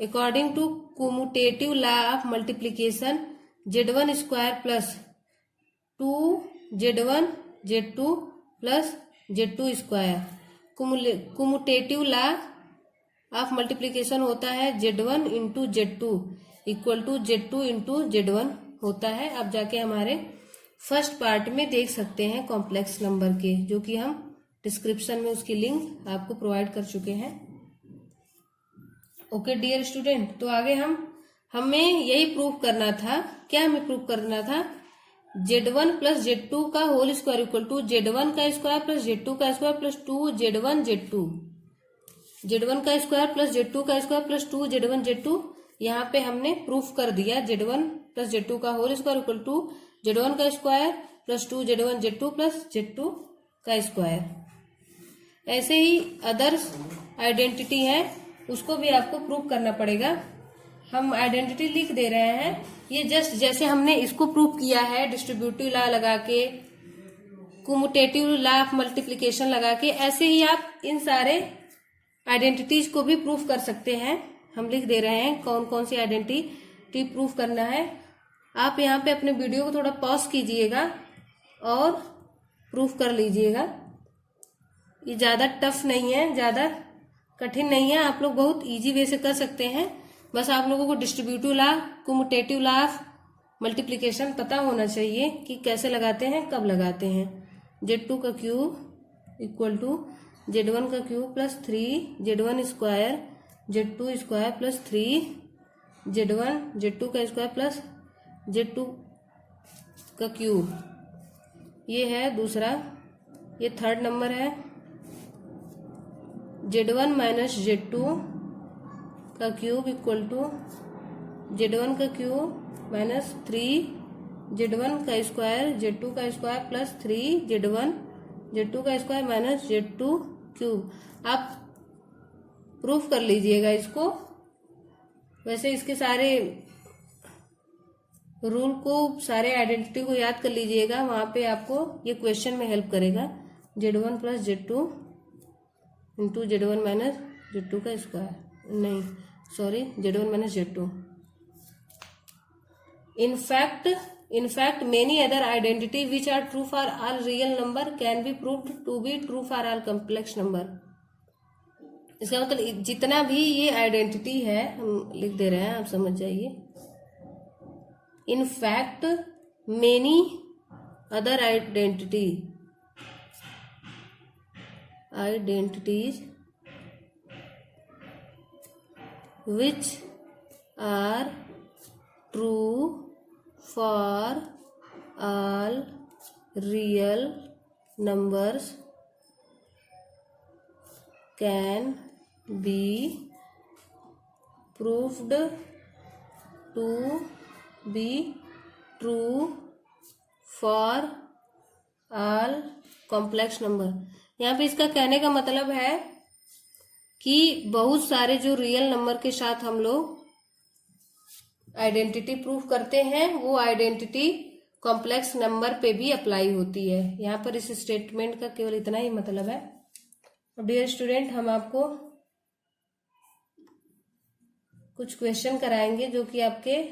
According to commutative law of multiplication Z1 square plus 2Z1 Z2 plus Z2 square. Commutative law of multiplication होता है Z1 into Z2 equal to Z2 into Z1 होता है। अब जाके हमारे फर्स्ट पार्ट में देख सकते हैं कॉम्प्लेक्स नंबर के, जो कि हम डिस्क्रिप्शन में उसकी लिंक आपको प्रोवाइड कर चुके हैं। ओके डियर स्टूडेंट, तो आगे हमें यही प्रूफ करना था। क्या हमें प्रूफ करना था? Z1 प्लस Z2 का whole square equal to Z1 का स्क्वायर प्लस Z2 का square plus 2Z1 Z2। Z1 का स्क्वायर प्लस Z2 का स्क्वायर प्लस 2Z1 Z2। यहाँ पे हमने प्रूफ कर दिया Z1 प्लस Z2 का whole square equal to Z1 का square plus 2Z1 Z2 plus Z2 का स्क्वायर। ऐसे ही अदर्स आइडेंटिटी है, उसको भी आपको प्रूव करना पड़ेगा। हम आइडेंटिटी लिख दे रहे हैं, ये जस्ट जैसे हमने इसको प्रूव किया है डिस्ट्रीब्यूटिव लॉ लगा के, कम्यूटेटिव लॉ ऑफ मल्टीप्लिकेशन लगा के, ऐसे ही आप इन सारे आइडेंटिटीज को भी प्रूव कर सकते हैं। हम लिख दे रहे हैं कौन कौन सी आइडेंटिटी प्रूव करना है। आप यहाँ पे अपने वीडियो को थोड़ा पॉज कीजिएगा और प्रूफ कर लीजिएगा। ये ज्यादा टफ नहीं है, ज्यादा कठिन नहीं है, आप लोग बहुत इजी वे से कर सकते हैं। बस आप लोगों को distributive law, commutative law of multiplication पता होना चाहिए कि कैसे लगाते हैं, कब लगाते हैं। Z2 का क्यूब इक्वल टू Z1 का cube plus 3 Z1 square Z2 square plus 3 Z1 Z2 का स्क्वायर प्लस Z2 का क्यूब। ये है दूसरा। ये थर्ड नंबर है Z1 माइनस Z2 का क्यूब इक्वल टू Z1 का क्यूब माइनस 3 Z1 का स्क्वायर Z2 का स्क्वायर प्लस 3 Z1 Z2 का स्क्वायर माइनस Z2 क्यूब। आप प्रूफ कर लीजिएगा इसको। वैसे इसके सारे रूल को, सारे आइडेंटिटी को याद कर लीजिएगा, वहां पे आपको ये क्वेश्चन में हेल्प करेगा। Z1 plus Z2 into Z1 minus Z2 का स्क्वायर, नहीं sorry Z1 minus Z2। In fact, many other identity which are true for all real number can be proved to be true for all complex number। इसका मतलब जितना भी ये identity है, हम लिख दे रहे हैं, आप समझ जाइए। In fact, many other identities which are true for all real numbers can be proved to be true for all complex number। यहाँ पे इसका कहने का मतलब है कि बहुत सारे जो रियल नंबर के साथ हम लोग आइडेंटिटी प्रूफ करते हैं, वो आइडेंटिटी कॉम्प्लेक्स नंबर पे भी अप्लाई होती है। यहाँ पर इस स्टेटमेंट का केवल इतना ही मतलब है। अब डियर स्टूडेंट, हम आपको कुछ क्वेश्चन कराएंगे जो कि आपके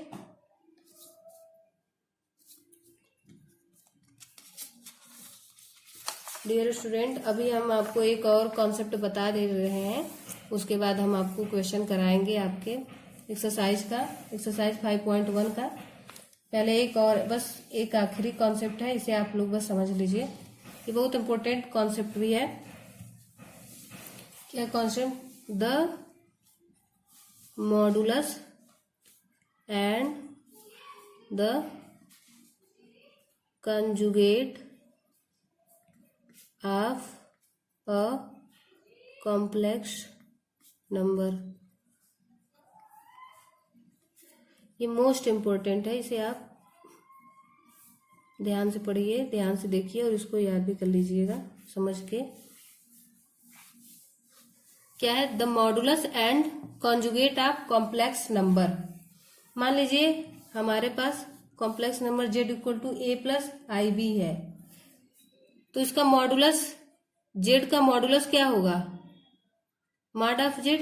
डियर स्टूडेंट, अभी हम आपको एक और कॉन्सेप्ट बता दे रहे हैं, उसके बाद हम आपको क्वेश्चन कराएंगे आपके एक्सरसाइज 5.1 का। पहले एक और, बस एक आखिरी कॉन्सेप्ट है, इसे आप लोग बस समझ लीजिए। ये बहुत इंपॉर्टेंट कॉन्सेप्ट भी है। क्या concept? The modulus and the conjugate of a complex number. ये मोस्ट इम्पोर्टेंट है, इसे आप ध्यान से पढ़िए, ध्यान से देखिए और इसको याद भी कर लीजिएगा समझ के। क्या है? The modulus and conjugate of complex number. मान लीजिए हमारे पास complex number z equal to a plus I B है, तो इसका मॉडुलस, z का मॉडुलस क्या होगा? Mod of z।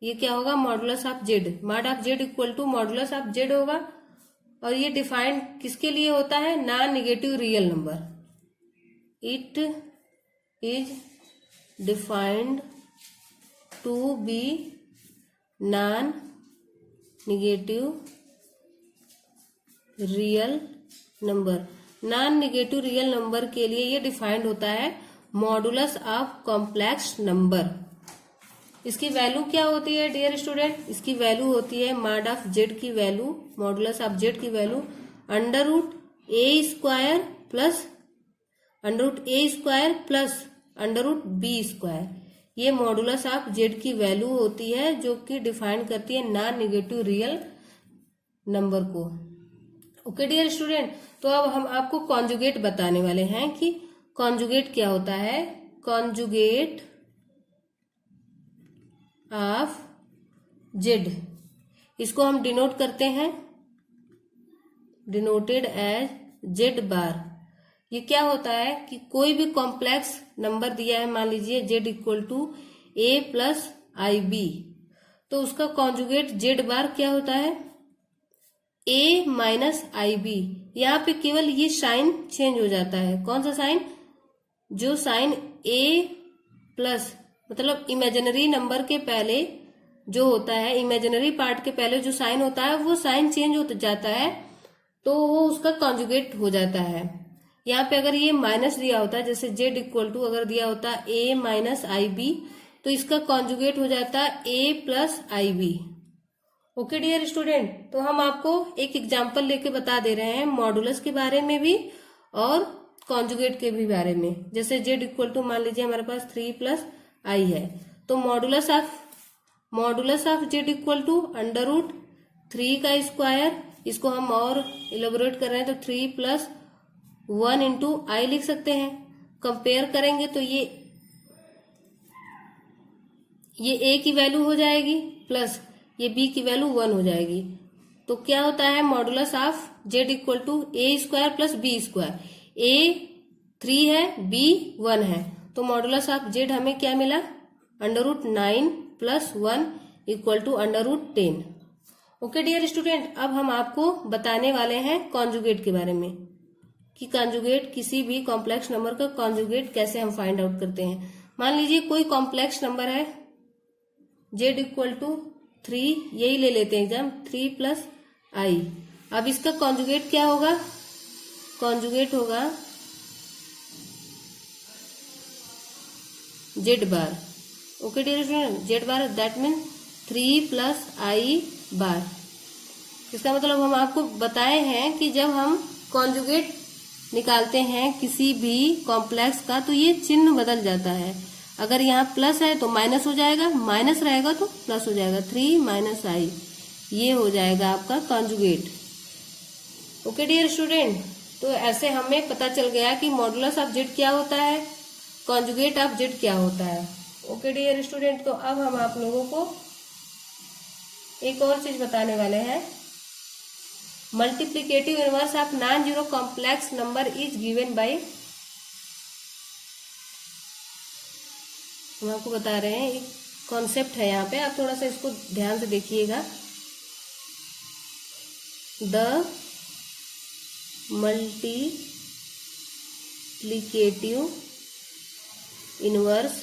ये क्या होगा? Modulus of z। Mod of z equal to modulus of z होगा। और ये डिफाइंड किसके लिए होता है? Non negative real number. It is defined to be non negative real number. Non negative real number के लिए ये डिफाइंड होता है मॉडुलस ऑफ कॉम्प्लेक्स नंबर। इसकी वैल्यू क्या होती है डियर स्टूडेंट? इसकी वैल्यू होती है मॉड ऑफ जेड की वैल्यू, मॉडुलस ऑफ जेड की value under root a square plus under root b square. ये मॉडुलस ऑफ जेड की वैल्यू होती है जो कि डिफाइन करती है नॉन निगेटिव रियल नंबर को। ओके डियर स्टूडेंट, तो अब हम आपको कॉन्जुगेट बताने वाले हैं कि कॉन्जुगेट क्या होता है। कॉन्जुगेट ऑफ जेड, इसको हम डिनोट करते हैं, डिनोटेड एज जेड बार। ये क्या होता है कि कोई भी कॉम्प्लेक्स नंबर दिया है, मान लीजिए Z equal to A plus I B, तो उसका कॉन्जुगेट जेड बार क्या होता है? ए माइनस आई बी। यहाँ पे केवल ये साइन चेंज हो जाता है। कौन सा साइन? जो साइन ए प्लस मतलब इमेजिनरी नंबर के पहले जो होता है, इमेजिनरी पार्ट के पहले जो साइन होता है वो साइन चेंज हो जाता है, तो वो उसका कॉन्जुगेट हो जाता है। यहाँ पे अगर ये माइनस दिया होता है, जैसे जेड इक्वल टू अगर दिया होता है ए माइनस आई बी, तो इसका कॉन्जुगेट हो जाता है ए प्लस आई बी। ओके डियर स्टूडेंट, तो हम आपको एक एग्जाम्पल लेके बता दे रहे हैं मॉडुलस के बारे में भी और कॉन्जुगेट के भी बारे में। जैसे जेड इक्वल टू मान लीजिए हमारे पास 3 प्लस आई है, तो modulus of Z equal to under root 3 का स्क्वायर, इसको हम और इलेबोरेट कर रहे हैं तो 3 प्लस 1 इंटू आई लिख सकते हैं। कंपेयर करेंगे तो ये ए की वैल्यू हो जाएगी प्लस ये बी की वैल्यू 1 हो जाएगी। तो क्या होता है modulus of Z equal to a square plus b square. A 3 है, बी 1 है, तो मॉडुलस ऑफ जेड हमें क्या मिला, under root 9 plus 1 equal to under root 10। Okay dear student, अब हम आपको बताने वाले हैं कॉन्जुगेट के बारे में कि कॉन्जुगेट, किसी भी कॉम्प्लेक्स नंबर का कॉन्जुगेट कैसे हम फाइंड आउट करते हैं। मान लीजिए कोई कॉम्प्लेक्स नंबर है जेड इक्वल टू 3, यही ले लेते हैं एग्जाम, 3 प्लस आई। अब इसका कॉन्जुगेट क्या होगा, कॉन्जुगेट होगा z bar. Okay dear student, z bar that mean 3 plus i bar. इसका मतलब हम आपको बताए हैं कि जब हम कॉन्जुगेट निकालते हैं किसी भी कॉम्प्लेक्स का तो ये चिन्ह बदल जाता है। अगर यहाँ प्लस है तो माइनस हो जाएगा, माइनस रहेगा तो प्लस हो जाएगा, 3 माइनस आई, ये हो जाएगा आपका कॉन्जुगेट। ओके डियर स्टूडेंट, तो ऐसे हमें पता चल गया कि मॉडुलस ऑफ जेड क्या होता है, कॉन्जुगेट ऑफ जेड क्या होता है। ओके डियर स्टूडेंट, तो अब हम आप लोगों को एक और चीज बताने वाले हैं। Multiplicative inverse of non zero complex number is given by, हम आपको बता रहे हैं, एक कॉन्सेप्ट है यहाँ पे, आप थोड़ा सा इसको ध्यान से देखिएगा। The multiplicative inverse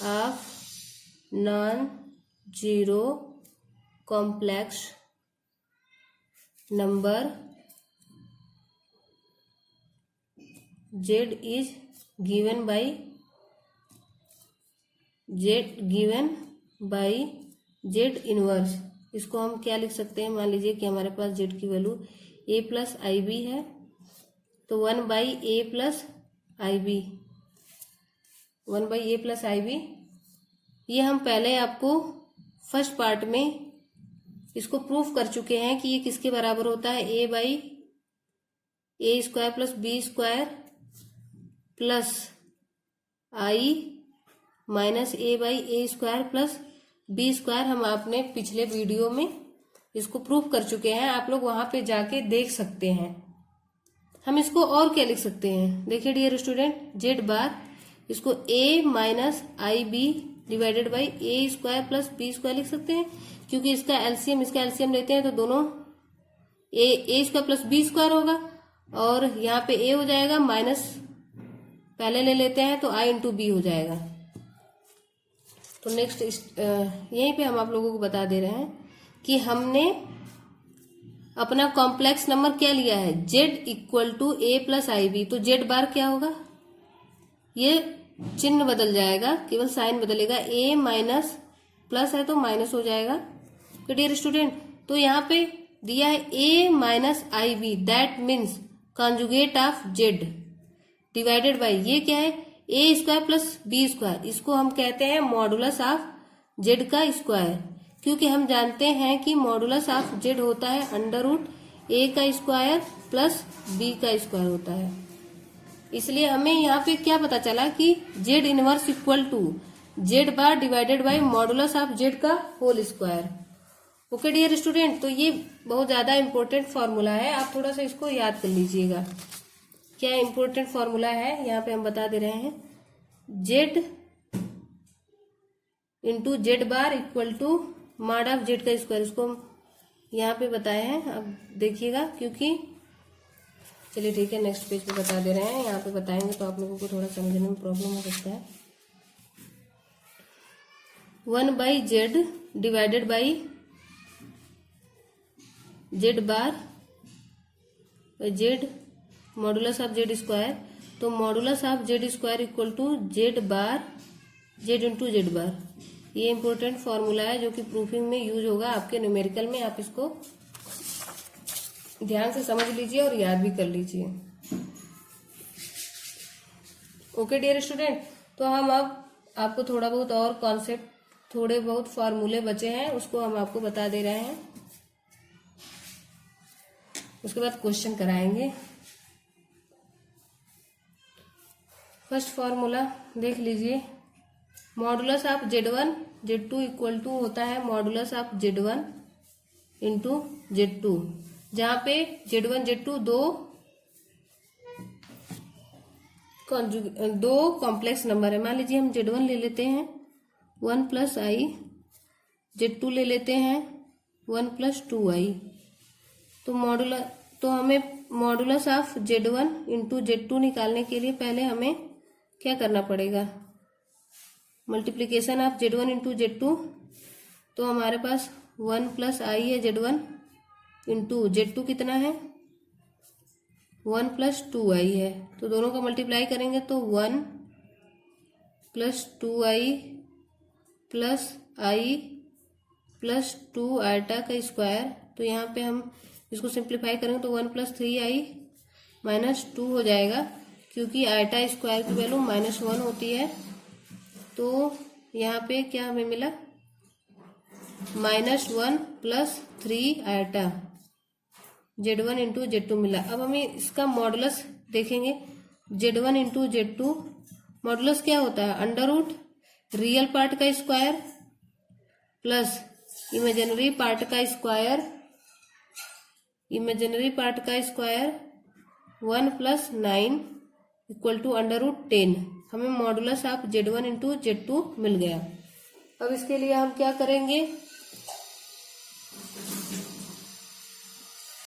of non zero complex number Z is given by Z inverse. इसको हम क्या लिख सकते हैं, मान लीजिए कि हमारे पास जेड की value A plus I B है, तो 1 by A plus I B, 1 by A plus I B. ये हम पहले आपको फर्स्ट पार्ट में इसको प्रूफ कर चुके हैं कि ये किसके बराबर होता है, a by a square plus b square plus i minus a by a square plus b square. हम आपने पिछले वीडियो में इसको प्रूफ कर चुके हैं, आप लोग वहां पे जाके देख सकते हैं। हम इसको और क्या लिख सकते हैं, देखिए डियर स्टूडेंट, जेड बार, इसको a minus I b divided by a square plus b square लिख सकते हैं, क्योंकि इसका एलसीएम लेते हैं तो दोनों ए स्क्वायर प्लस बी स्क्वायर होगा, और यहाँ पे ए हो जाएगा, माइनस पहले ले लेते हैं तो आई इंटू बी हो जाएगा। तो नेक्स्ट यहीं पे हम आप लोगों को बता दे रहे हैं कि हमने अपना कॉम्प्लेक्स नंबर क्या लिया है, Z equal to A plus I B. तो जेड बार क्या होगा, ये चिन्ह बदल जाएगा, केवल साइन बदलेगा, ए माइनस प्लस है तो माइनस हो जाएगा। तो डियर स्टूडेंट, तो यहाँ पे दिया है ए minus I b, that means conjugate of z divided by, ये क्या है, a square plus b square. इसको हम कहते हैं मॉडुलस ऑफ जेड का स्क्वायर, क्योंकि हम जानते हैं कि मॉडुलस ऑफ जेड होता है अंडर रूट ए का स्क्वायर प्लस बी का स्क्वायर होता है। इसलिए हमें यहाँ पे क्या पता चला कि z inverse equal to z bar divided by modulus of Z का whole square. Okay dear student, तो ये बहुत ज्यादा इंपॉर्टेंट फॉर्मूला है, आप थोड़ा सा इसको याद कर लीजिएगा। क्या इंपॉर्टेंट फॉर्मूला है, यहाँ पे हम बता दे रहे हैं, Z into Z bar equal to mod of Z का स्क्वायर। इसको हम यहाँ पे बताए हैं, अब देखिएगा, क्योंकि चलिए ठीक है नेक्स्ट पेज पे बता दे रहे हैं, यहाँ पे बताएंगे तो आप लोगों को थोड़ा समझने में प्रॉब्लम हो सकता है। 1/z divided by z bar z modulus of z square. तो modulus of z square equal to z bar z into z bar. ये इंपॉर्टेंट फॉर्मूला है जो कि प्रूफिंग में यूज होगा आपके न्यूमेरिकल में। आप इसको ध्यान से समझ लीजिए और याद भी कर लीजिए। ओके डियर स्टूडेंट, तो हम अब आपको थोड़ा बहुत और कॉन्सेप्ट, थोड़े बहुत फॉर्मूले बचे हैं, उसको हम आपको बता दे रहे हैं। उसके बाद क्वेश्चन कराएंगे। फर्स्ट फॉर्मूला देख लीजिए। Modulus of z1 z2 equal to होता है modulus of z1 into z2, जहां पे z1 z2 दो कॉम्प्लेक्स नंबर है। मान लीजिए हम z1 ले लेते हैं 1 प्लस आई, z2 ले लेते हैं 1 प्लस 2i। तो हमें modulus of z1 into z2 निकालने के लिए पहले हमें क्या करना पड़ेगा? Multiplication of z1 into z2। तो हमारे पास 1 प्लस आई है z1 इंटू z2 कितना है 1 प्लस 2i है। तो दोनों का मल्टीप्लाई करेंगे तो 1 प्लस 2i प्लस आई प्लस 2 आयटा का स्क्वायर। तो यहाँ पे हम इसको सिंप्लीफाई करेंगे तो 1 प्लस 3i माइनस 2 हो जाएगा, क्योंकि आयटा स्क्वायर की वैल्यू -1 होती है। तो यहाँ पे क्या हमें मिला -1 plus 3 eta z1 into z2 मिला। अब हमें इसका मॉडुलस देखेंगे। z1 इंटू z2 मॉडुलस क्या होता है? अंडर रूट रियल पार्ट का स्क्वायर प्लस इमेजिनरी पार्ट का square, 1 plus 9 equal to under root 10। हमें modulus of z1 into z2 मिल गया। अब इसके लिए हम क्या करेंगे?